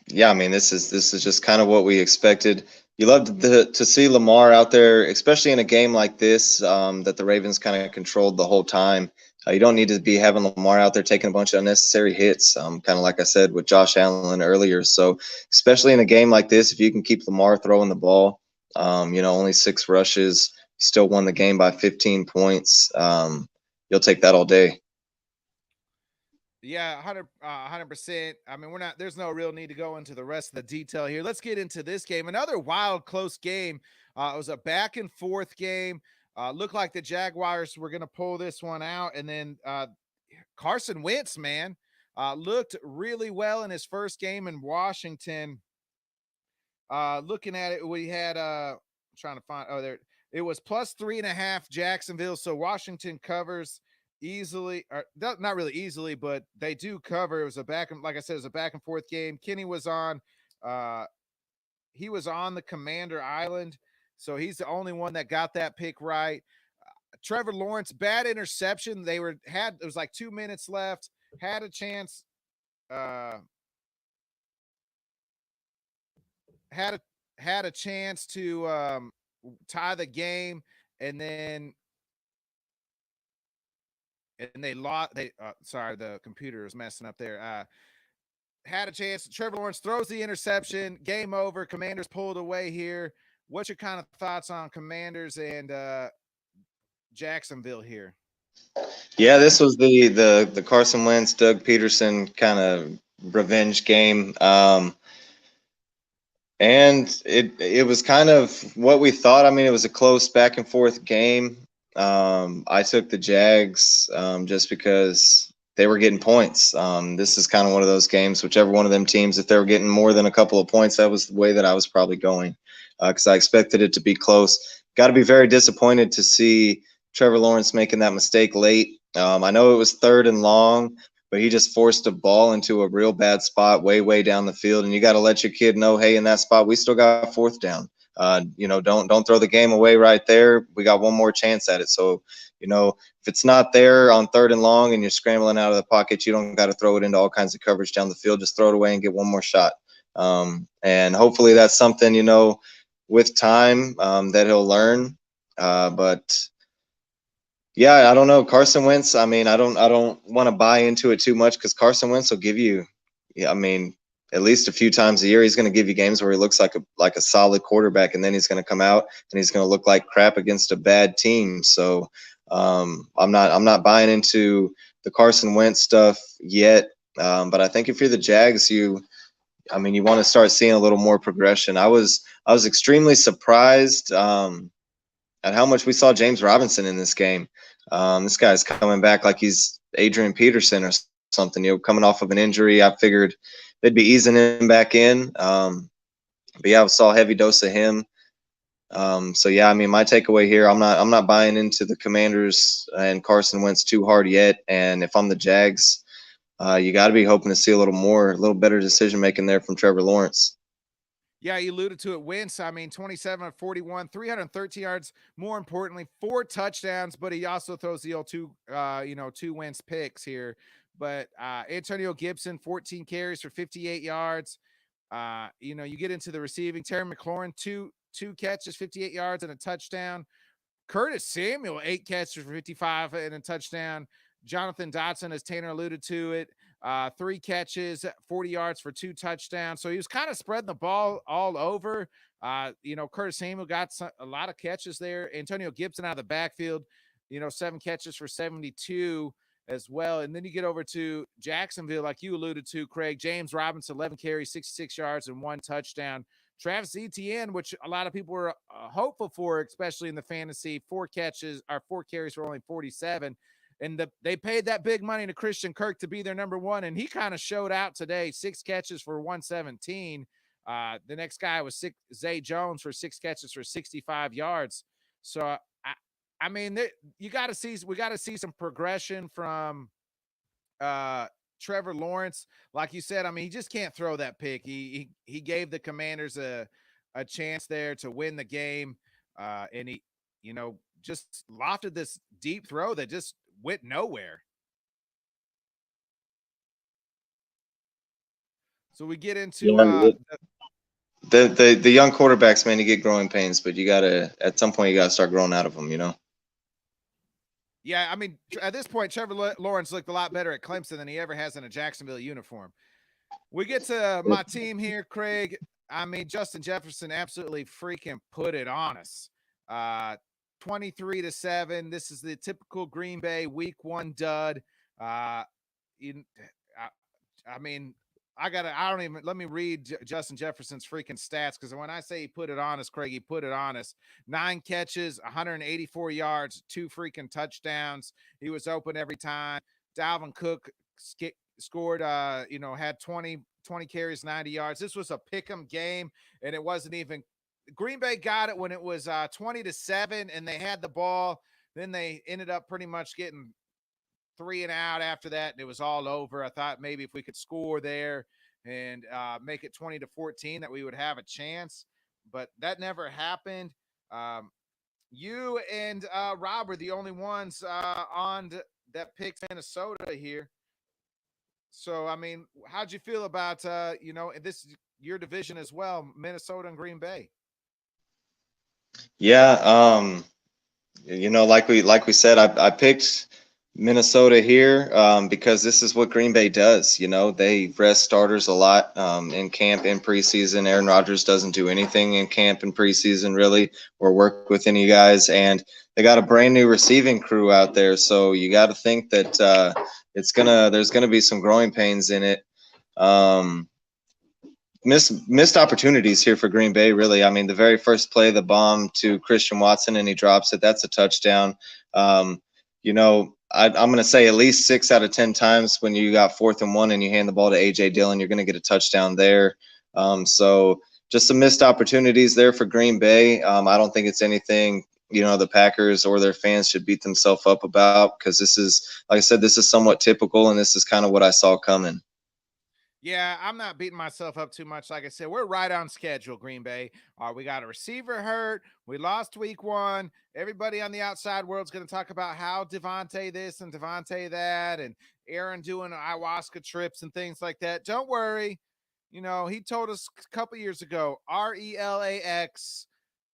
yeah, I mean, this is just kind of what we expected. You love to see Lamar out there, especially in a game like this, that the Ravens kind of controlled the whole time. You don't need to be having Lamar out there taking a bunch of unnecessary hits, kind of like I said with Josh Allen earlier. So especially in a game like this, if you can keep Lamar throwing the ball, only 6 rushes, still won the game by 15 points. You'll take that all day. Yeah, 100%. I mean, there's no real need to go into the rest of the detail here. Let's get into this game. Another wild, close game. It was a back and forth game. Looked like the Jaguars were going to pull this one out. And then Carson Wentz, man, looked really well in his first game in Washington. Looking at it, we had, I'm trying to find, there, it was plus 3.5 Jacksonville. So Washington covers easily, or not really easily, but they do cover. It was like I said, it was a back and forth game. Kenny was on, he was on the Commander Island, so he's the only one that got that pick right. Trevor Lawrence, bad interception. It was like 2 minutes left, had a chance, had a chance to tie the game, and then they lost. Sorry, the computer is messing up there. Had a chance. Trevor Lawrence throws the interception. Game over. Commanders pulled away here. What's your kind of thoughts on Commanders and Jacksonville here? Yeah, this was the Carson Wentz, Doug Peterson kind of revenge game. And it was kind of what we thought. I mean, it was a close back and forth game. I took the Jags just because they were getting points. This is kind of one of those games, whichever one of them teams, if they were getting more than a couple of points, that was the way that I was probably going because I expected it to be close. Got to be very disappointed to see Trevor Lawrence making that mistake late. I know it was 3rd and long, but he just forced a ball into a real bad spot way down the field. And you got to let your kid know, hey, in that spot, we still got 4th down. Don't throw the game away right there. We got one more chance at it. So, if it's not there on 3rd and long and you're scrambling out of the pocket, you don't got to throw it into all kinds of coverage down the field. Just throw it away and get one more shot. And hopefully that's something, with time that he'll learn. But yeah, I don't know. Carson Wentz, I mean, I don't want to buy into it too much because Carson Wentz will give you, at least a few times a year, he's going to give you games where he looks like a solid quarterback, and then he's going to come out and he's going to look like crap against a bad team. So I'm not buying into the Carson Wentz stuff yet. But I think if you're the Jags, you I mean, you want to start seeing a little more progression. I was extremely surprised at how much we saw James Robinson in this game. This guy's coming back like he's Adrian Peterson or something. Coming off of an injury, I figured they'd be easing him back in. But yeah, I saw a heavy dose of him. So yeah, I mean, my takeaway here, I'm not buying into the Commanders and Carson Wentz too hard yet. And if I'm the Jags, you got to be hoping to see a little better decision making there from Trevor Lawrence. Yeah, you alluded to it. Wentz, I mean, 27 of 41, 313 yards. More importantly, 4 touchdowns, but he also throws the old two Wentz picks here. But Antonio Gibson, 14 carries for 58 yards. You get into the receiving. Terry McLaurin, two catches, 58 yards and a touchdown. Curtis Samuel, 8 catches for 55 and a touchdown. Jonathan Dotson, as Tanner alluded to it, 3 catches, 40 yards for 2 touchdowns. So he was kind of spreading the ball all over. Curtis Samuel got a lot of catches there. Antonio Gibson out of the backfield, 7 catches for 72 as well. And then you get over to Jacksonville, like you alluded to, Kraig. James Robinson, 11 carries, 66 yards and 1 touchdown. Travis Etienne, which a lot of people were hopeful for, especially in the fantasy, 4 carries for only 47. And they paid that big money to Christian Kirk to be their number one, and he kind of showed out today. 6 catches for 117. The next guy was Zay Jones for 6 catches for 65 yards. So I mean, we got to see some progression from Trevor Lawrence. Like you said, I mean, he just can't throw that pick. He gave the Commanders a chance there to win the game, and he just lofted this deep throw that just went nowhere. So we get into the young quarterbacks, man, you get growing pains, but at some point you gotta start growing out of them, Yeah, I mean, at this point, Trevor Lawrence looked a lot better at Clemson than he ever has in a Jacksonville uniform. We get to my team here, Kraig. I mean, Justin Jefferson absolutely freaking put it on us. 23-7. This is the typical Green Bay Week 1 dud. Let me read Justin Jefferson's freaking stats, because when I say he put it on us, Kraig, he put it on us. 9 catches, 184 yards, 2 freaking touchdowns. He was open every time. Dalvin Cook scored, had 20 carries, 90 yards. This was a pick'em game, and it wasn't even. Green Bay got it when it was 20-7, and they had the ball. Then they ended up pretty much getting 3 and out after that, and it was all over. I thought maybe if we could score there and make it 20-14, that we would have a chance, but that never happened. You and Rob were the only ones on that picked Minnesota here. So, I mean, how'd you feel about, this is your division as well, Minnesota and Green Bay? Yeah, like we said, I picked Minnesota here because this is what Green Bay does. They rest starters a lot in camp, in preseason. Aaron Rodgers doesn't do anything in camp and preseason really, or work with any guys, and they got a brand new receiving crew out there. So you got to think that there's gonna be some growing pains in it. Missed opportunities here for Green Bay, really. I mean, the very first play, the bomb to Christian Watson, and he drops it. That's a touchdown. I'm going to say at least 6 out of 10 times when you got 4th and 1 and you hand the ball to A.J. Dillon, you're going to get a touchdown there. So just some missed opportunities there for Green Bay. I don't think it's anything, the Packers or their fans should beat themselves up about, because this is, like I said, this is somewhat typical, and this is kind of what I saw coming. Yeah, I'm not beating myself up too much. Like I said, we're right on schedule, Green Bay. We got a receiver hurt. We lost week 1. Everybody on the outside world's going to talk about how Devontae this and Devontae that, and Aaron doing ayahuasca trips and things like that. Don't worry. He told us a couple years ago, RELAX,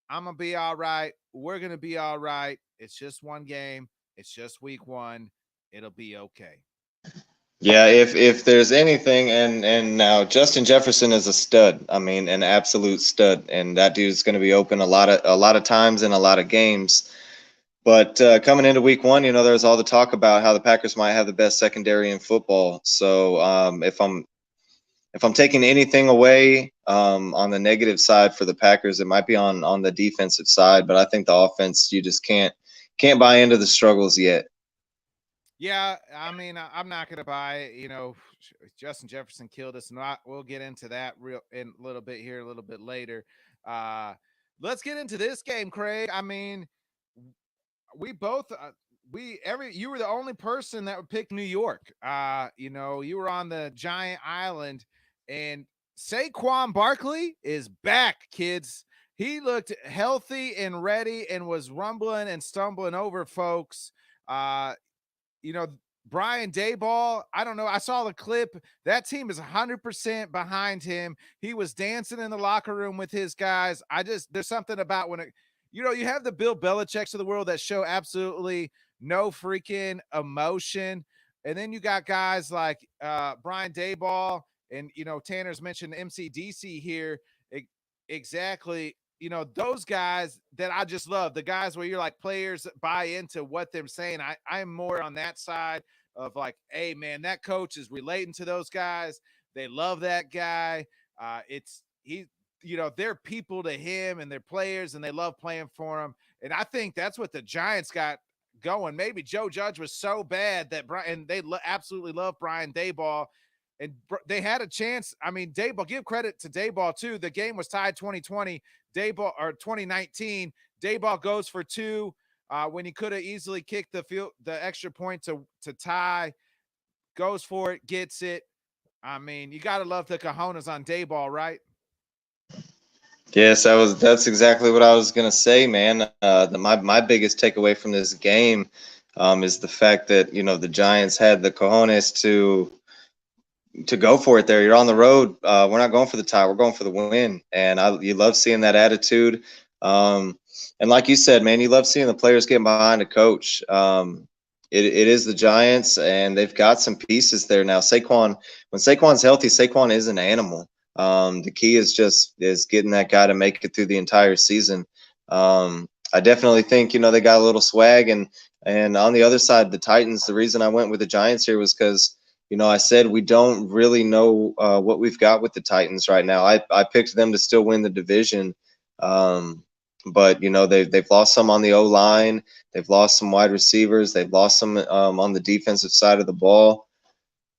I'm going to be all right. We're going to be all right. It's just one game. It's just week 1. It'll be okay. Yeah, if there's anything, and now Justin Jefferson is a stud. I mean, an absolute stud, and that dude's going to be open a lot of times in a lot of games. But coming into week 1, there's all the talk about how the Packers might have the best secondary in football. So if I'm if I'm taking anything away on the negative side for the Packers, it might be on the defensive side. But I think the offense, you just can't buy into the struggles yet. Yeah, I mean, I'm not gonna buy it. Justin Jefferson killed us, and we'll get into that real in a little bit here, a little bit later. Uh, let's get into this game, Craig. I mean, we both you were the only person that would pick New York. You were on the giant island, and Saquon Barkley is back, kids. He looked healthy and ready and was rumbling and stumbling over folks. uh you know, Brian Dayball, I don't know. I saw the clip. That team is 100% behind him. He was dancing in the locker room with his guys. There's something about when you have the Bill Belichick's of the world that show absolutely no freaking emotion. And then you got guys like Brian Dayball and, Tanner's mentioned MCDC here. Exactly. Those guys that I just love, the guys where you're like players buy into what they're saying. I'm more on that side of like, hey man, that coach is relating to those guys. They love that guy. They're people to him and they're players and they love playing for him. And I think that's what the Giants got going. Maybe Joe Judge was so bad that absolutely love Brian Dayball. And they had a chance. I mean, Dayball, give credit to Dayball too. The game was tied 2020. Dayball or 2019. Dayball goes for two when he could have easily kicked the extra point to tie. Goes for it, gets it. I mean, you got to love the cojones on Dayball, right? Yes, that's exactly what I was gonna say, man. My biggest takeaway from this game is the fact that the Giants had the cojones to go for it there. You're on the road. We're not going for the tie. We're going for the win. And you love seeing that attitude. And like you said, man, you love seeing the players getting behind a coach. It is the Giants, and they've got some pieces there now. When Saquon's healthy, Saquon is an animal. The key is getting that guy to make it through the entire season. I definitely think they got a little swag, and on the other side, the Titans. The reason I went with the Giants here was because I said we don't really know what we've got with the Titans right now. I picked them to still win the division, but they've lost some on the O-line. They've lost some wide receivers. They've lost some on the defensive side of the ball.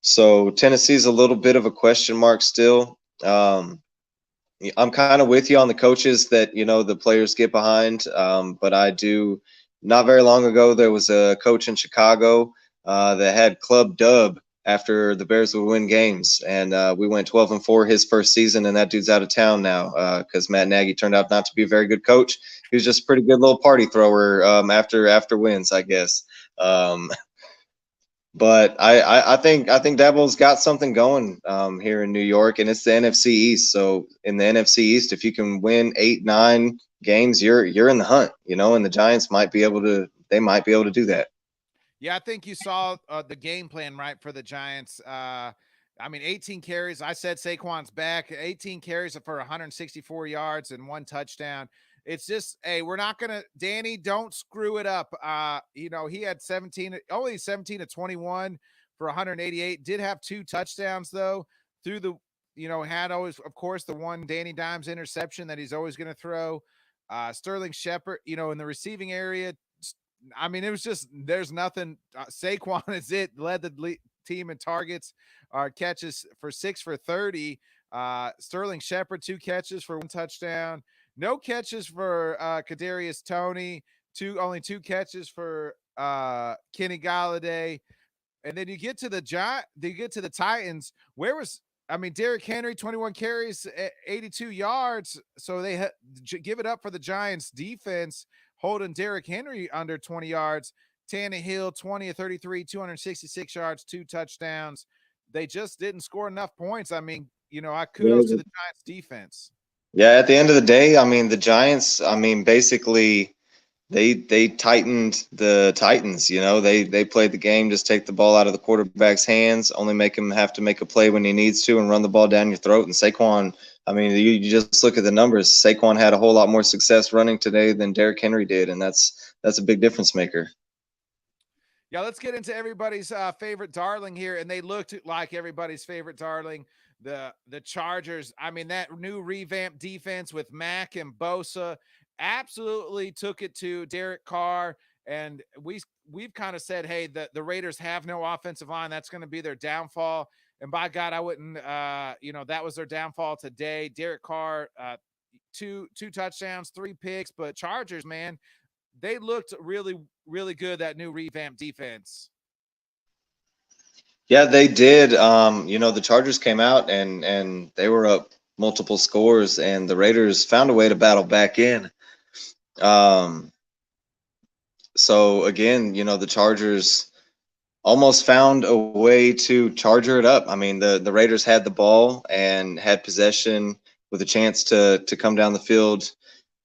So Tennessee's a little bit of a question mark still. I'm kind of with you on the coaches that the players get behind, but I do. Not very long ago, there was a coach in Chicago that had Club Dub after the Bears would win games, and we went 12-4 his first season, and that dude's out of town now because Matt Nagy turned out not to be a very good coach. He was just a pretty good little party thrower after wins, I guess. But I think Daboll's got something going here in New York, and it's the NFC East. So in the NFC East, if you can win 8-9 games, you're in the hunt, and the Giants might be able to do that. Yeah, I think you saw the game plan right for the Giants. 18 carries. I said Saquon's back. 18 carries for 164 yards and 1 touchdown. It's just, hey, we're not going to, Danny, don't screw it up. He had only 17 to 21 for 188. Did have 2 touchdowns, though, through the, had always, of course, the one Danny Dimes interception that he's always going to throw. Sterling Shepard, in the receiving area. I mean, it was just, there's nothing. Saquon is it, led the team in targets, catches for 6 for 30. Sterling Shepard, 2 catches for 1 touchdown. No catches for Kadarius Toney. Only 2 catches for Kenny Galladay. And then you get to the Titans. Derrick Henry, 21 carries, 82 yards. So they give it up for the Giants defense, holding Derrick Henry under 20 yards. Tannehill, 20 of 33, 266 yards, 2 touchdowns. They just didn't score enough points. I mean, I kudos to the Giants defense. Yeah, at the end of the day, the Giants, basically they tightened the Titans. They played the game, just take the ball out of the quarterback's hands, only make him have to make a play when he needs to and run the ball down your throat. And Saquon, you just look at the numbers. Saquon had a whole lot more success running today than Derrick Henry did, and that's a big difference maker. Yeah, let's get into everybody's favorite darling here, and they looked like everybody's favorite darling. the Chargers, I mean, that new revamped defense with Mack and Bosa absolutely took it to Derek Carr. And we've kind of said, hey, the Raiders have no offensive line. That's going to be their downfall. And by God, I wouldn't, that was their downfall today. Derek Carr, two touchdowns, 3 picks, but Chargers, man, they looked really, really good, that new revamped defense. Yeah, they did. The Chargers came out and they were up multiple scores, and the Raiders found a way to battle back in. So again, the Chargers almost found a way to charger it up. I mean, the Raiders had the ball and had possession with a chance to come down the field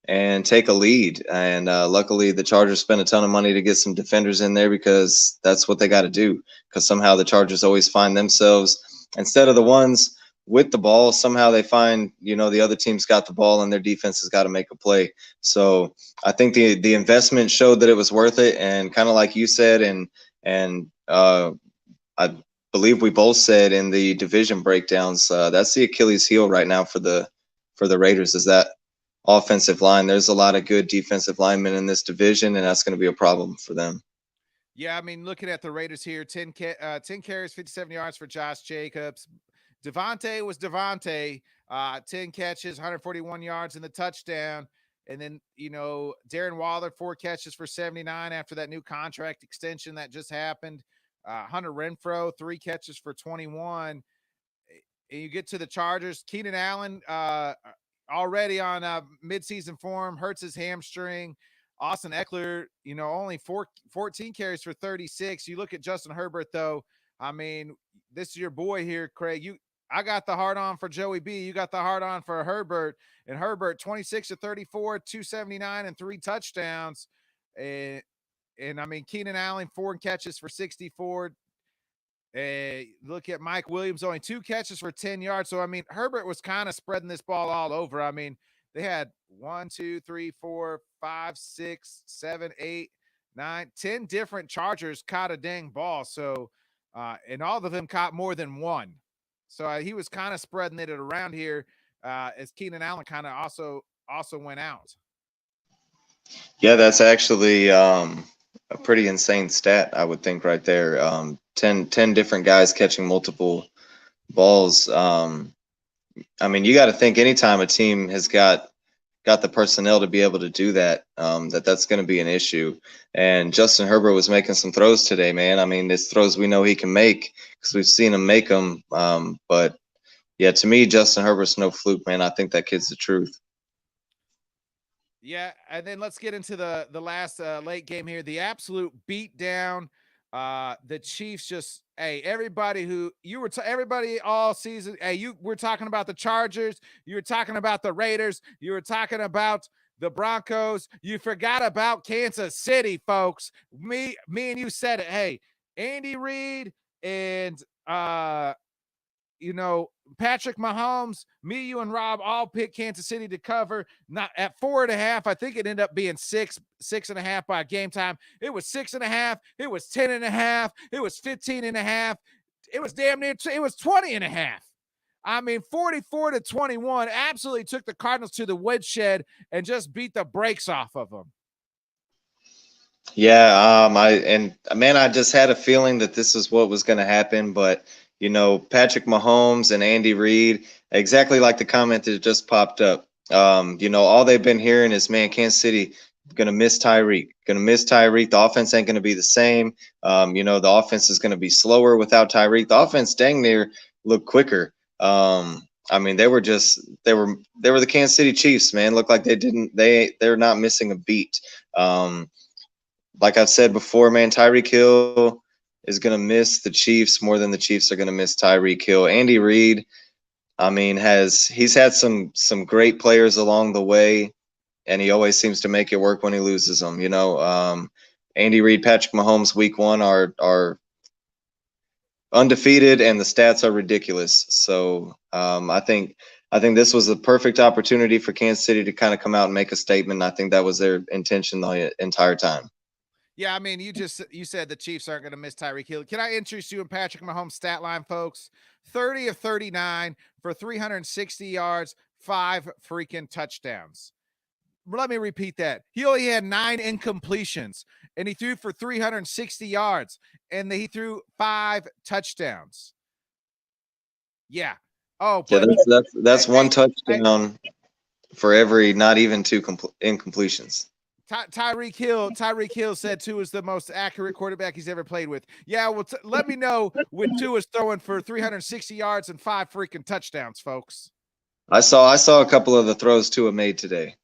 and take a lead. And luckily, the Chargers spent a ton of money to get some defenders in there, because that's what they got to do. Because somehow the Chargers always find themselves, instead of the ones with the ball, somehow they find, the other team's got the ball and their defense has got to make a play. So I think the investment showed that it was worth it. And kind of like you said, and I believe we both said in the division breakdowns, that's the Achilles heel right now for the Raiders, is that offensive line. There's a lot of good defensive linemen in this division, and that's going to be a problem for them. Yeah, I mean, looking at the Raiders here, 10 carries, 57 yards for Josh Jacobs. Devontae was Devontae, 10 catches, 141 yards in the touchdown. And then, Darren Waller, 4 catches for 79 after that new contract extension that just happened. Hunter Renfrow, 3 catches for 21. And you get to the Chargers, Keenan Allen, already on midseason form, hurts his hamstring. Austin Eckler, only 14 carries for 36. You look at Justin Herbert, though. I mean, this is your boy here, Kraig. I got the hard on for Joey B. You got the hard on for Herbert. And Herbert, 26 to 34, 279, and 3 touchdowns. And I mean, Keenan Allen, 4 catches for 64. Look at Mike Williams, only 2 catches for 10 yards. So, I mean, Herbert was kind of spreading this ball all over. I mean, they had 1, 2, 3, 4, 5, 6, 7, 8, 9, 10 different Chargers caught a dang ball. So, and all of them caught more than one. So he was kind of spreading it around here as Keenan Allen kind of also went out. Yeah, that's actually a pretty insane stat, I would think, right there. 10 different guys catching multiple balls. I mean, you got to think anytime a team has got the personnel to be able to do that, that's going to be an issue. And Justin Herbert was making some throws today, man. I mean, it's throws we know he can make because we've seen him make them. But yeah, to me, Justin Herbert's no fluke, man. I think that kid's the truth. Yeah, and then let's get into the last late game here. The absolute beatdown. The Chiefs just, hey, everybody everybody all season, hey, we're talking about the Chargers, you were talking about the Raiders, you were talking about the Broncos, you forgot about Kansas City, folks. Me and you said it. Hey, Andy Reid and Patrick Mahomes, me, you, and Rob all picked Kansas City to cover. Not at 4.5. I think it ended up being 6.5 by game time. It was 6.5. It was 10.5. It was 15.5. It was damn near. It was 20.5. I mean, 44-21 absolutely took the Cardinals to the woodshed and just beat the brakes off of them. Yeah, I just had a feeling that this is what was going to happen, but Patrick Mahomes and Andy Reid, exactly like the comment that just popped up. All they've been hearing is, man, Kansas City going to miss Tyreek. The offense ain't going to be the same. The offense is going to be slower without Tyreek. The offense dang near looked quicker. I mean, they were the Kansas City Chiefs, man. Looked like they're not missing a beat. Like I've said before, man, Tyreek Hill is going to miss the Chiefs more than the Chiefs are going to miss Tyreek Hill. Andy Reid, I mean, he's had some great players along the way, and he always seems to make it work when he loses them. Andy Reid, Patrick Mahomes, week 1 are undefeated, and the stats are ridiculous. So I think this was the perfect opportunity for Kansas City to kind of come out and make a statement. I think that was their intention the entire time. Yeah, I mean, you said the Chiefs aren't going to miss Tyreek Hill. Can I introduce you in Patrick Mahomes' stat line, folks? 30 of 39 for 360 yards, 5 freaking touchdowns. Let me repeat that. He only had 9 incompletions, and he threw for 360 yards, and he threw 5 touchdowns. Yeah. Oh, Yeah, but that's one touchdown for every not even 2 incompletions. Tyreek Hill said Tua is the most accurate quarterback he's ever played with. Yeah, well, let me know when Tua is throwing for 360 yards and 5 freaking touchdowns, folks. I saw a couple of the throws Tua made today.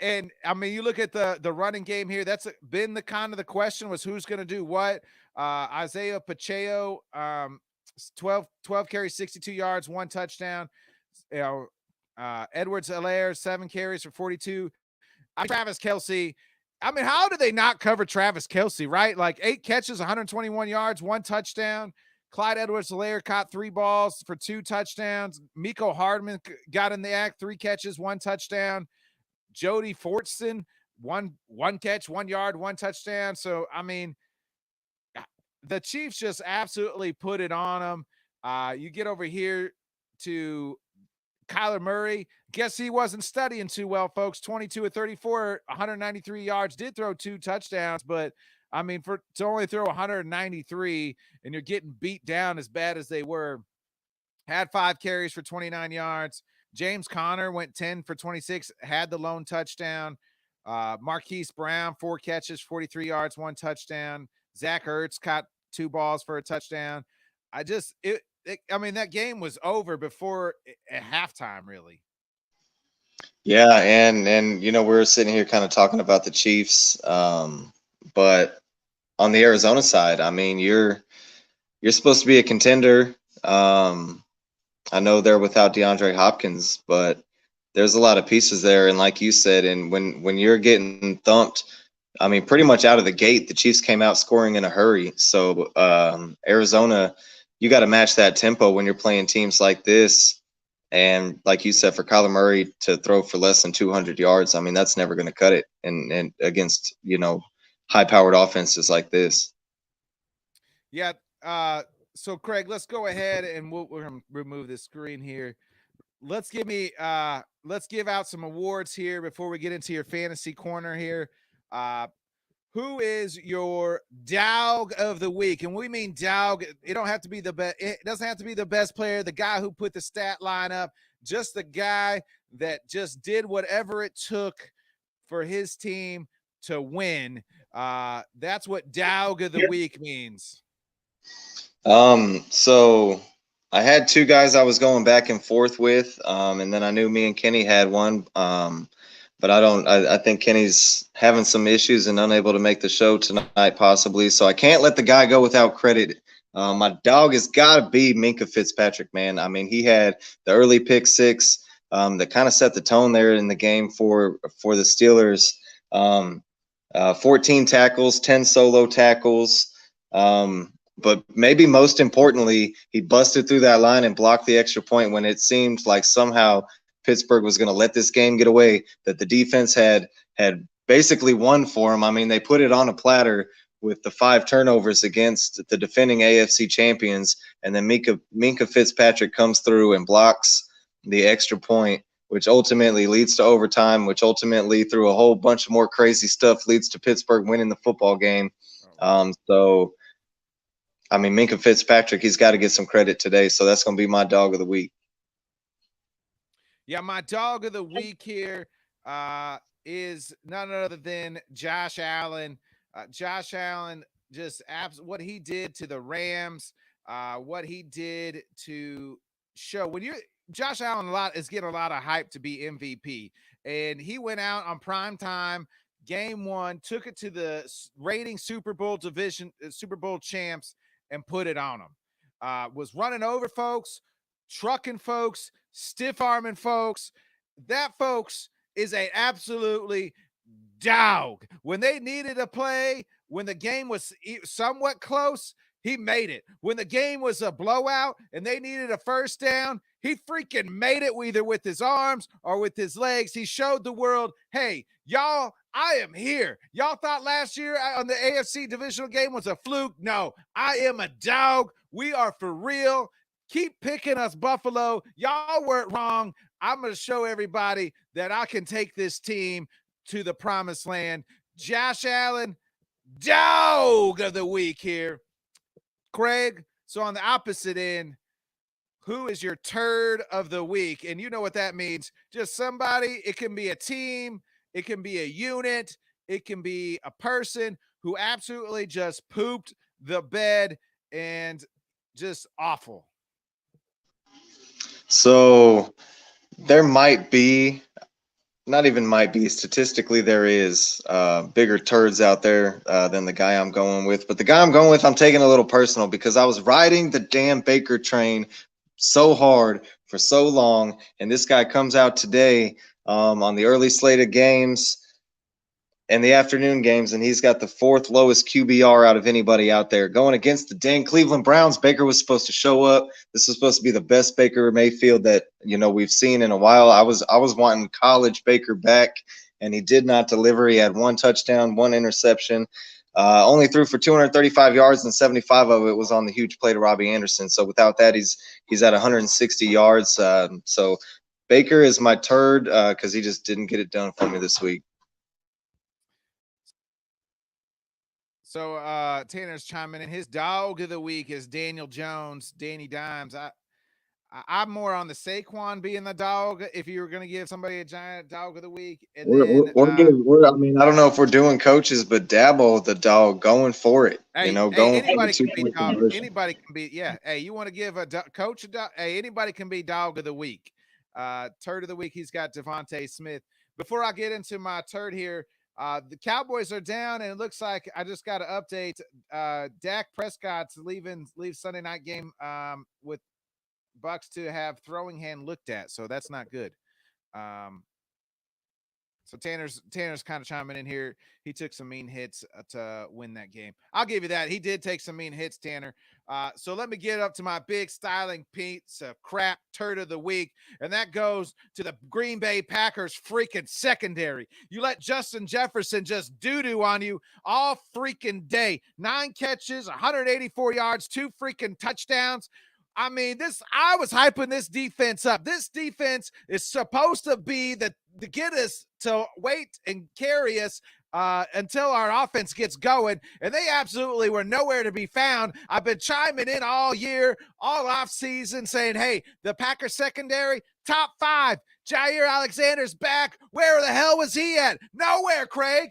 And I mean, you look at the running game here. That's been the kind of the question was who's going to do what. Isaiah Pacheco, 12 carries, 62 yards, 1 touchdown. You know, Edwards-Helaire, 7 carries for 42. Travis Kelce. I mean, how did they not cover Travis Kelce, right? Like 8 catches, 121 yards, 1 touchdown. Clyde Edwards-Helaire caught 3 balls for 2 touchdowns. Mecole Hardman got in the act, 3 catches, 1 touchdown. Jody Fortson, one catch, 1 yard, 1 touchdown. So, I mean, the Chiefs just absolutely put it on them. You get over here to Kyler Murray. Guess he wasn't studying too well, folks. 22 of 34, 193 yards, did throw 2 touchdowns, but I mean, to only throw 193 and you're getting beat down as bad as they were, had 5 carries for 29 yards. James Conner went 10 for 26, had the lone touchdown. Marquise Brown, 4 catches, 43 yards, 1 touchdown. Zach Ertz caught 2 balls for a touchdown. I mean, that game was over before at halftime, really. Yeah, and you know, we're sitting here kind of talking about the Chiefs, but on the Arizona side, I mean, you're supposed to be a contender. I know they're without DeAndre Hopkins, but there's a lot of pieces there. And like you said, and when you're getting thumped, I mean, pretty much out of the gate, the Chiefs came out scoring in a hurry. So Arizona, you got to match that tempo when you're playing teams like this. And like you said, for Kyler Murray to throw for less than 200 yards, I mean, that's never going to cut it. And against, you know, high-powered offenses like this. Yeah. So Craig, let's go ahead and we're gonna remove this screen here. Let's give out some awards here before we get into your fantasy corner here. Who is your dog of the week? And we mean dog. It don't have to be the best. It doesn't have to be the best player, the guy who put the stat line up, just the guy that just did whatever it took for his team to win. That's what dog of the week means. So I had 2 guys I was going back and forth with, and then I knew me and Kenny had one, but I think Kenny's having some issues and unable to make the show tonight possibly, so I can't let the guy go without credit. My dog has got to be Minkah Fitzpatrick, man. I mean, he had the early pick 6 that kind of set the tone there in the game for the Steelers. 14 tackles, 10 solo tackles. But maybe most importantly, he busted through that line and blocked the extra point when it seemed like somehow Pittsburgh was going to let this game get away, that the defense had basically won for him. I mean, they put it on a platter with the 5 turnovers against the defending AFC champions, and then Minkah Fitzpatrick comes through and blocks the extra point, which ultimately leads to overtime, which ultimately, through a whole bunch of more crazy stuff, leads to Pittsburgh winning the football game. So I mean, Minkah Fitzpatrick, he's got to get some credit today. So that's going to be my dog of the week. Yeah, my dog of the week here is none other than Josh Allen. Josh Allen, just what he did to the Rams, what he did to show Josh Allen is getting a lot of hype to be MVP, and he went out on prime time, game 1, took it to the reigning Super Bowl champs, and put it on them. Was running over folks, trucking folks, stiff arming folks. That, folks, is a absolutely dog. When they needed a play, when the game was somewhat close, he made it. When the game was a blowout and they needed a first down, He freaking made it either with his arms or with his legs. He showed the world, hey, y'all, I am here. Y'all thought last year on the AFC divisional game was a fluke. No, I am a dog. We are for real. Keep picking us, Buffalo. Y'all weren't wrong. I'm going to show everybody that I can take this team to the promised land. Josh Allen, dog of the week here. Kraig, so on the opposite end, who is your turd of the week? And you know what that means. Just somebody, it can be a team, it can be a unit, it can be a person who absolutely just pooped the bed and just awful. So there might be, not even might be, statistically there is bigger turds out there than the guy I'm going with. But the guy I'm going with, I'm taking a little personal because I was riding the damn Baker train so hard for so long. And this guy comes out today on the early slate of games and the afternoon games, and he's got the 4th lowest QBR out of anybody out there. Going against the dang Cleveland Browns, Baker was supposed to show up. This was supposed to be the best Baker Mayfield that, you know, we've seen in a while. I was wanting college Baker back, and he did not deliver. He had 1 touchdown, 1 interception. Only threw for 235 yards, and 75 of it was on the huge play to Robbie Anderson. So without that, he's at 160 yards. So Baker is my turd because he just didn't get it done for me this week. So Tanner's chiming in. His dog of the week is Daniel Jones, Danny Dimes. I'm more on the Saquon being the dog. If you were going to give somebody a giant dog of the week, and I don't know if we're doing coaches, but Dabo the dog going for it. Hey, you know, hey, going anybody for can be dog. Anybody can be, yeah. Hey, you want to give a coach a dog? Hey, anybody can be dog of the week. Turd of the week, he's got Devontae Smith. Before I get into my turd here, the Cowboys are down, and it looks like I just got an update. Dak Prescott's leave Sunday night game with Bucks to have throwing hand looked at, so that's not good. So Tanner's kind of chiming in here. He took some mean hits to win that game. I'll give you that. He did take some mean hits, Tanner. So let me get up to my big styling piece of crap turd of the week, and that goes to the Green Bay Packers freaking secondary. You let Justin Jefferson just doo-doo on you all freaking day. 9 catches, 184 yards, 2 freaking touchdowns. I mean, I was hyping this defense up. This defense is supposed to be to get us to wait and carry us until our offense gets going, and they absolutely were nowhere to be found. I've been chiming in all year, all off season, saying, hey, the Packers secondary, top 5. Jair Alexander's back. Where the hell was he at? Nowhere, Kraig.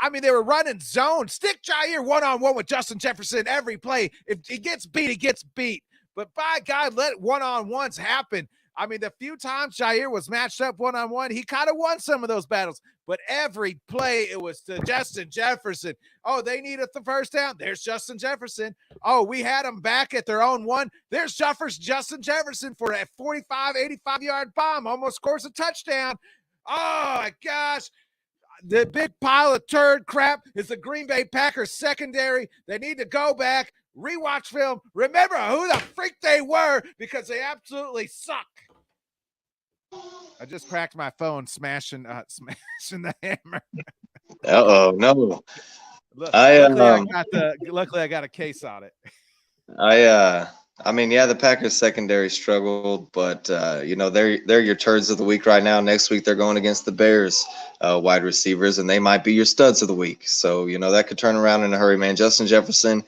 I mean, they were running zone. Stick Jair one-on-one with Justin Jefferson every play. If he gets beat, he gets beat. But by God, let one-on-ones happen. I mean, the few times Jair was matched up one-on-one, he kind of won some of those battles. But every play, it was to Justin Jefferson. Oh, they needed the first down. There's Justin Jefferson. Oh, we had them back at their own 1. There's Justin Jefferson for a 45, 85-yard bomb. Almost scores a touchdown. Oh, my gosh. The big pile of turd crap is the Green Bay Packers secondary. They need to go back, rewatch film, remember who the freak they were, because they absolutely suck. I just cracked my phone smashing the hammer. No. Luckily I got a case on it. I mean, yeah, the Packers secondary struggled, but you know, they're your turds of the week right now. Next week they're going against the Bears wide receivers, and they might be your studs of the week. So, you know, that could turn around in a hurry, man. Justin Jefferson,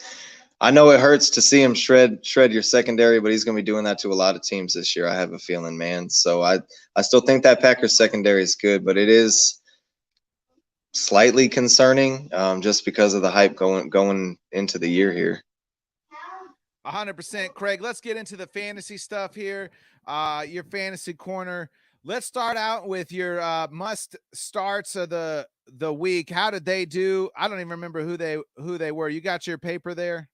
I know it hurts to see him shred your secondary, but he's going to be doing that to a lot of teams this year, I have a feeling, man. So I still think that Packers secondary is good, but it is slightly concerning just because of the hype going into the year here. 100%, Kraig. Let's get into the fantasy stuff here. Your fantasy corner. Let's start out with your must starts of the week. How did they do? I don't even remember who they were. You got your paper there?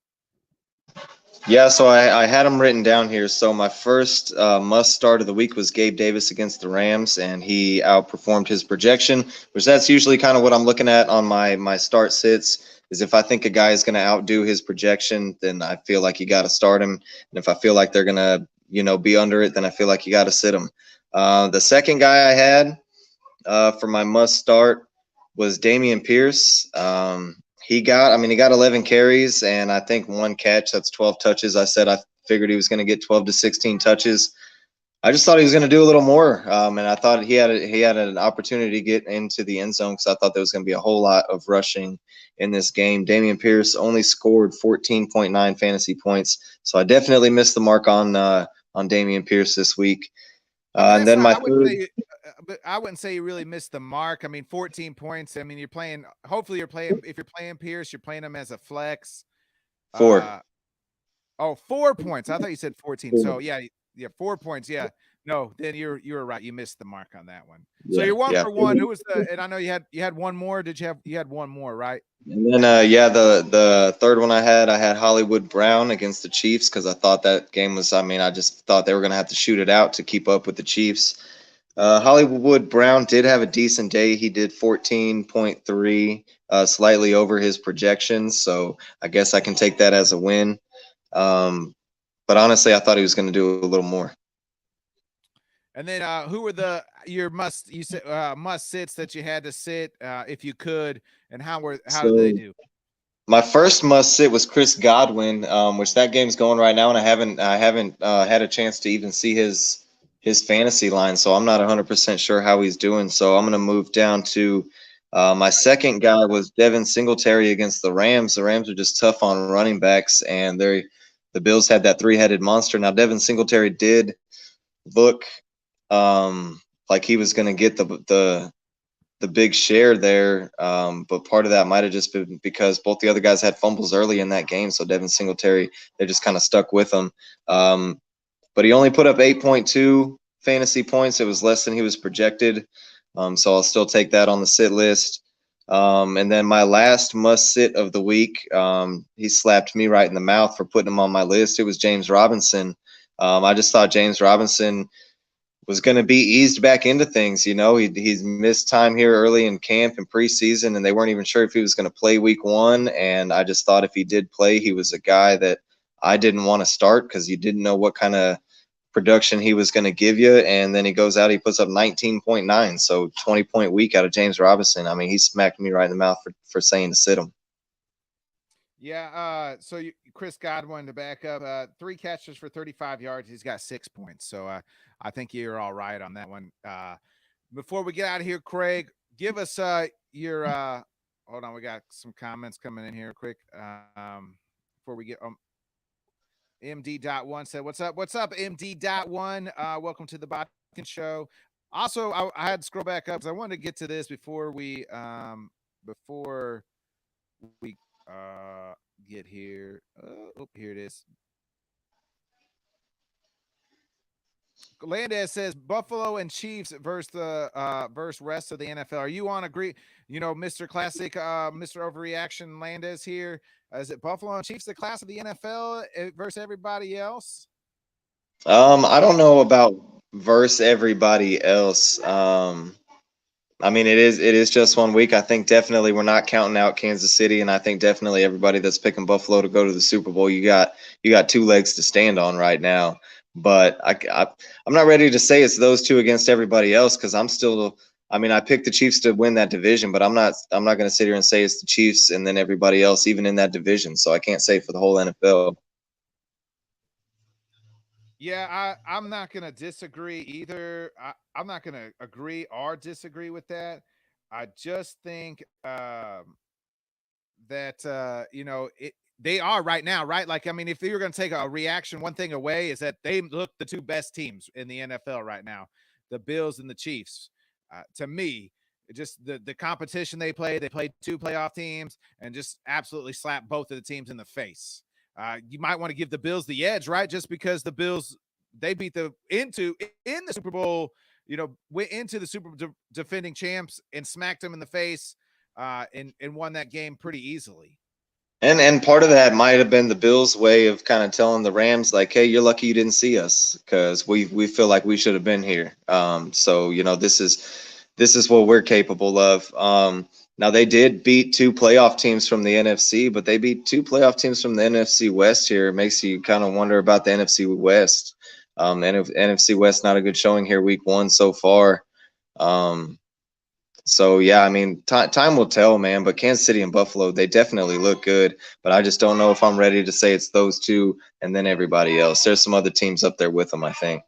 Yeah, so I had them written down here. So my first must start of the week was Gabe Davis against the Rams, and he outperformed his projection, which that's usually kind of what I'm looking at on my start sits. Is if I think a guy is going to outdo his projection, then I feel like you got to start him. And if I feel like they're going to be under it, then I feel like you got to sit him. The second guy I had for my must start was Dameon Pierce. He got 11 carries and I think 1 catch. That's 12 touches. I said I figured he was going to get 12 to 16 touches. I just thought he was going to do a little more, and I thought he had an opportunity to get into the end zone because I thought there was going to be a whole lot of rushing in this game. Dameon Pierce only scored 14.9 fantasy points, so I definitely missed the mark on Dameon Pierce this week. And then my third. I wouldn't say you really missed the mark. I mean, 14 points. I mean, you're playing. Hopefully, if you're playing Pierce, you're playing him as a flex. 4. 4 points. I thought you said 14. 4. So yeah, 4 points. Yeah. No, then you were right. You missed the mark on that one. So you're 1 for 1. Who was the? And I know you had one more. Did you had one more, right? And then the third one I had Hollywood Brown against the Chiefs because I thought that game was. I just thought they were going to have to shoot it out to keep up with the Chiefs. Hollywood Brown did have a decent day. He did 14.3, slightly over his projections. So I guess I can take that as a win. But honestly, I thought he was going to do a little more. And then who were your must sits that you had to sit if you could, and how did they do? My first must sit was Chris Godwin, which that game's going right now, and I haven't had a chance to even see his fantasy line, so I'm not 100% sure how he's doing. So I'm going to move down to my second guy was Devin Singletary against the Rams. The Rams are just tough on running backs, and the Bills had that 3-headed monster. Now Devin Singletary did look like he was going to get the big share there, but part of that might have just been because both the other guys had fumbles early in that game, so Devin Singletary, they just kind of stuck with him. But he only put up 8.2 fantasy points. It was less than he was projected, so I'll still take that on the sit list. And then my last must sit of the week, he slapped me right in the mouth for putting him on my list. It was James Robinson. I just thought James Robinson was going to be eased back into things. He's missed time here early in camp and preseason, and they weren't even sure if he was going to play week 1. And I just thought if he did play, he was a guy that I didn't want to start because you didn't know what kind of production he was going to give you. And then he goes out, he puts up 19.9. So 20-point week out of James Robinson. I mean, he smacked me right in the mouth for saying to sit him. Yeah. So Chris Godwin to back up, 3 catches for 35 yards. He's got 6 points. So I think you're all right on that one. Before we get out of here, Kraig, give us your hold on. We got some comments coming in here quick. Before we get MD.1 said, what's up, MD.1? Welcome to the Bodkin Show. Also, I had to scroll back up because I wanted to get to this before we get here. Here it is. Landez says Buffalo and Chiefs versus rest of the NFL. Are you on agree? Mr. Classic, Mr. Overreaction Landez here. Is it Buffalo and Chiefs the class of the NFL versus everybody else? I don't know about versus everybody else. I mean, it is just 1 week. I think definitely we're not counting out Kansas City, and I think definitely everybody that's picking Buffalo to go to the Super Bowl, you got 2 legs to stand on right now. But I'm not ready to say it's those 2 against everybody else because I picked the Chiefs to win that division, but I'm not going to sit here and say it's the Chiefs and then everybody else even in that division. So I can't say for the whole NFL. Yeah, I'm not going to disagree either. I'm not going to agree or disagree with that. I just think that they are right now, right? Like, I mean, if you're going to take a reaction, one thing away is that they look the 2 best teams in the NFL right now, the Bills and the Chiefs. To me, just the competition they played 2 playoff teams and just absolutely slapped both of the teams in the face. You might want to give the Bills the edge, right? Just because the Bills, they beat in the Super Bowl, went into the Super Bowl defending champs and smacked them in the face and won that game pretty easily. And part of that might have been the Bills' way of kind of telling the Rams, like, hey, you're lucky you didn't see us because we feel like we should have been here. So, this is what we're capable of. Now, they did beat 2 playoff teams from the NFC, but they beat 2 playoff teams from the NFC West here. It makes you kind of wonder about the NFC West. NFC West, not a good showing here week one so far. So yeah, I mean, time will tell, man. But Kansas City and Buffalo, they definitely look good. But I just don't know if I'm ready to say it's those two and then everybody else. There's some other teams up there with them, I think.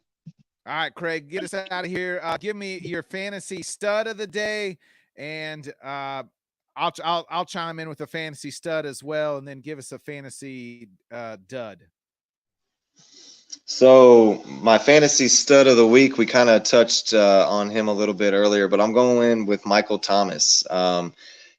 All right, Kraig, get us out of here. Give me your fantasy stud of the day, and I'll chime in with a fantasy stud as well, and then give us a fantasy dud. So my fantasy stud of the week, we kind of touched on him a little bit earlier, but I'm going with Michael Thomas.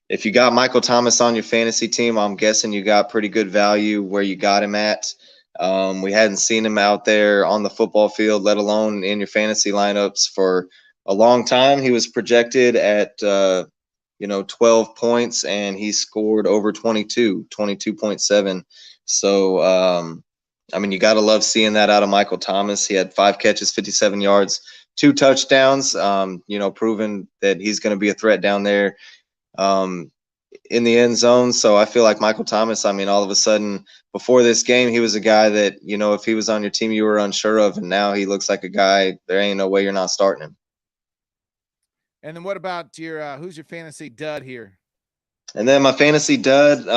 If you got Michael Thomas on your fantasy team, I'm guessing you got pretty good value where you got him at. We hadn't seen him out there on the football field, let alone in your fantasy lineups for a long time. He was projected at 12 points, and he scored over 22.7. So I mean, you got to love seeing that out of Michael Thomas. He had 5 catches, 57 yards, 2 touchdowns, proving that he's going to be a threat down there in the end zone. So I feel like Michael Thomas, I mean, all of a sudden before this game, he was a guy that, if he was on your team, you were unsure of. And now he looks like a guy, there ain't no way you're not starting him. And then what about your who's your fantasy dud here? And then my fantasy dud,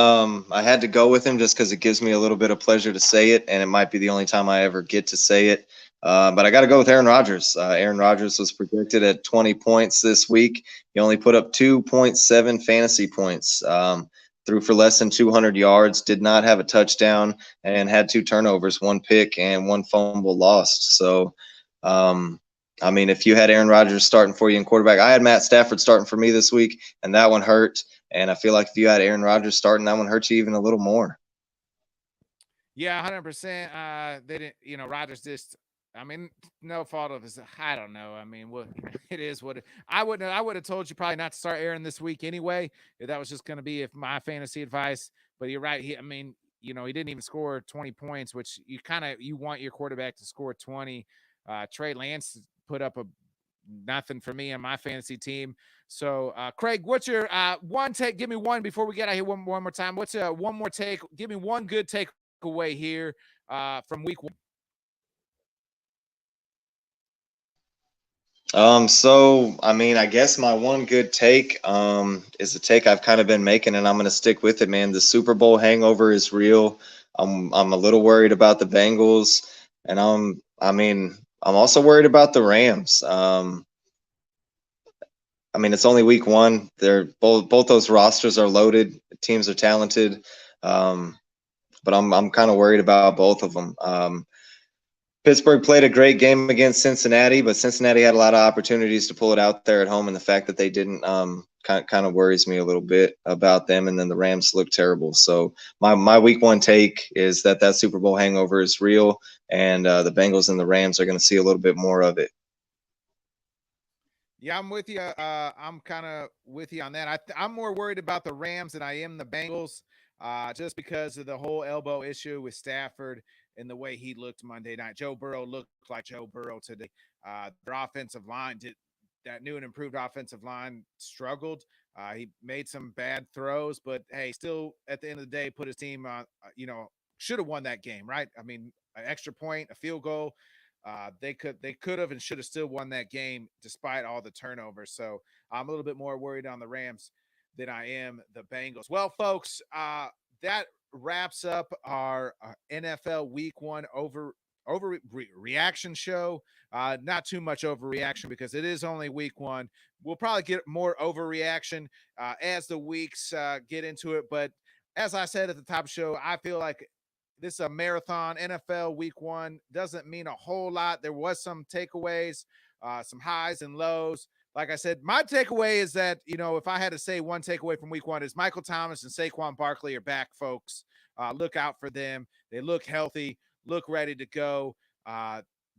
I had to go with him just because it gives me a little bit of pleasure to say it, and it might be the only time I ever get to say it. But I got to go with Aaron Rodgers. Aaron Rodgers was projected at 20 points this week. He only put up 2.7 fantasy points, threw for less than 200 yards, did not have a touchdown, and had 2 turnovers, 1 pick, and 1 fumble lost. So, I mean, if you had Aaron Rodgers starting for you in quarterback, I had Matt Stafford starting for me this week, and that one hurt. And I feel like if you had Aaron Rodgers starting, that one hurt you even a little more. Yeah, 100%. They didn't, Rodgers just, I mean, no fault of his. I don't know. I mean, what it is, what I would have told you probably not to start Aaron this week anyway. If that was just going to be my fantasy advice. But you're right. He didn't even score 20 points, which you want your quarterback to score 20. Trey Lance put up nothing for me on my fantasy team. So, Kraig, what's your one take? Give me one before we get out here one more time. What's one more take? Give me one good takeaway here from week one. So I mean, I guess my one good take is a take I've kind of been making, and I'm going to stick with it, man. The Super Bowl hangover is real. I'm a little worried about the Bengals, and I'm also worried about the Rams. I mean, it's only week one. They're both those rosters are loaded. Teams are talented, but I'm kind of worried about both of them. Pittsburgh played a great game against Cincinnati, but Cincinnati had a lot of opportunities to pull it out there at home, and the fact that they didn't kind of worries me a little bit about them. And then the Rams look terrible. So my week one take is that Super Bowl hangover is real, and the Bengals and the Rams are going to see a little bit more of it. Yeah, I'm with you. I'm kind of with you on that. I'm more worried about the Rams than I am the Bengals, just because of the whole elbow issue with Stafford and the way he looked Monday night. Joe Burrow looked like Joe Burrow today. Their offensive line that new and improved offensive line struggled. He made some bad throws, but hey, still at the end of the day, put his team on. Should have won that game, right? I mean, an extra point, a field goal. They could have and should have still won that game despite all the turnovers. So I'm a little bit more worried on the Rams than I am the Bengals. Well, folks, that wraps up our NFL Week 1 reaction show. Not too much overreaction because it is only week 1. We'll probably get more overreaction as the weeks get into it. But as I said at the top of the show, I feel like this is a marathon. NFL Week 1 doesn't mean a whole lot. There was some takeaways, some highs and lows. Like I said, my takeaway is that, if I had to say one takeaway from Week 1 is Michael Thomas and Saquon Barkley are back, folks. Look out for them. They look healthy, look ready to go.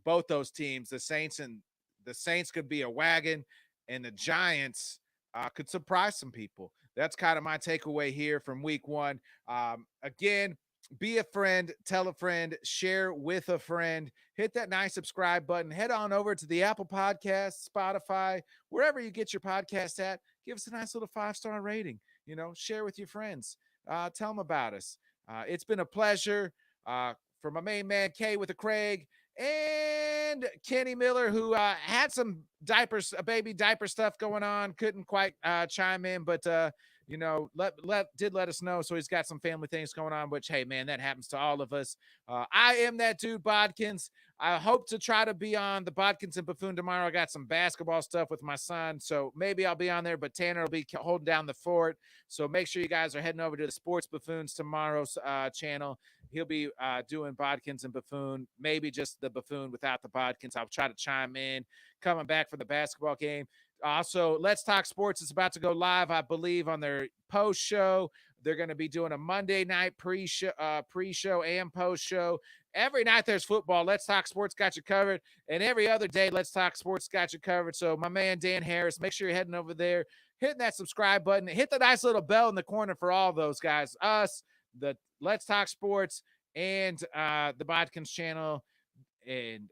Both those teams, the Saints could be a wagon, and the Giants could surprise some people. That's kind of my takeaway here from Week 1. Again, be a friend, tell a friend, share with a friend, hit that nice subscribe button, head on over to the Apple Podcast, Spotify, wherever you get your podcast at. Give us a nice little 5-star rating, share with your friends, tell them about us. It's been a pleasure. For my main man, Kay with the Kraig, and Kenny Miller, who had some baby diaper stuff going on, couldn't quite chime in, but let us know. So he's got some family things going on, which, hey, man, that happens to all of us. I am that dude, Bodkins. I hope to try to be on the Bodkins and Buffoon tomorrow. I got some basketball stuff with my son, so maybe I'll be on there, but Tanner will be holding down the fort. So make sure you guys are heading over to the Sports Buffoons tomorrow's channel. He'll be doing Bodkins and Buffoon, maybe just the Buffoon without the Bodkins. I'll try to chime in coming back for the basketball game. Also, Let's Talk Sports is about to go live, I believe, on their post show. They're going to be doing a Monday night pre-show and post show. Every night there's football. Let's Talk Sports got you covered. And every other day, Let's Talk Sports got you covered. So my man, Dan Harris, make sure you're heading over there, hitting that subscribe button. Hit the nice little bell in the corner for all those guys. Us, the Let's Talk Sports, and the Bodkins channel. And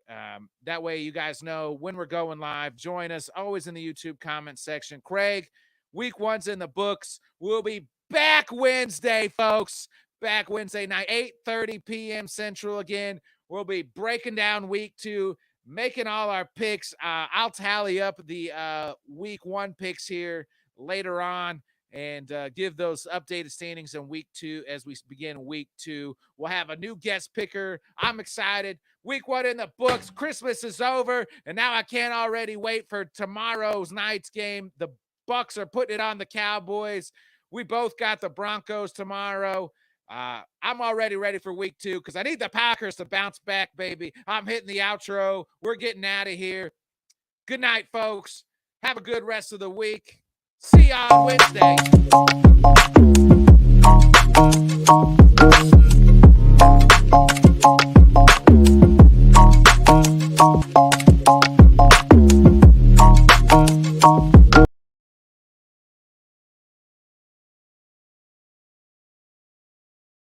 that way you guys know when we're going live. Join us always in the YouTube comment section. Kraig, week 1's in the books. We'll be back Wednesday, folks. Back Wednesday night, 8:30 p.m. Central again. We'll be breaking down week 2, making all our picks. I'll tally up the week 1 picks here later on and give those updated standings in week 2 as we begin week 2. We'll have a new guest picker. I'm excited. Week 1 in the books. Christmas is over, and now I can't already wait for tomorrow's night's game. The Bucks are putting it on the Cowboys. We both got the Broncos tomorrow. I'm already ready for week 2 because I need the Packers to bounce back, baby. I'm hitting the outro. We're getting out of here. Good night, folks. Have a good rest of the week. See y'all Wednesday.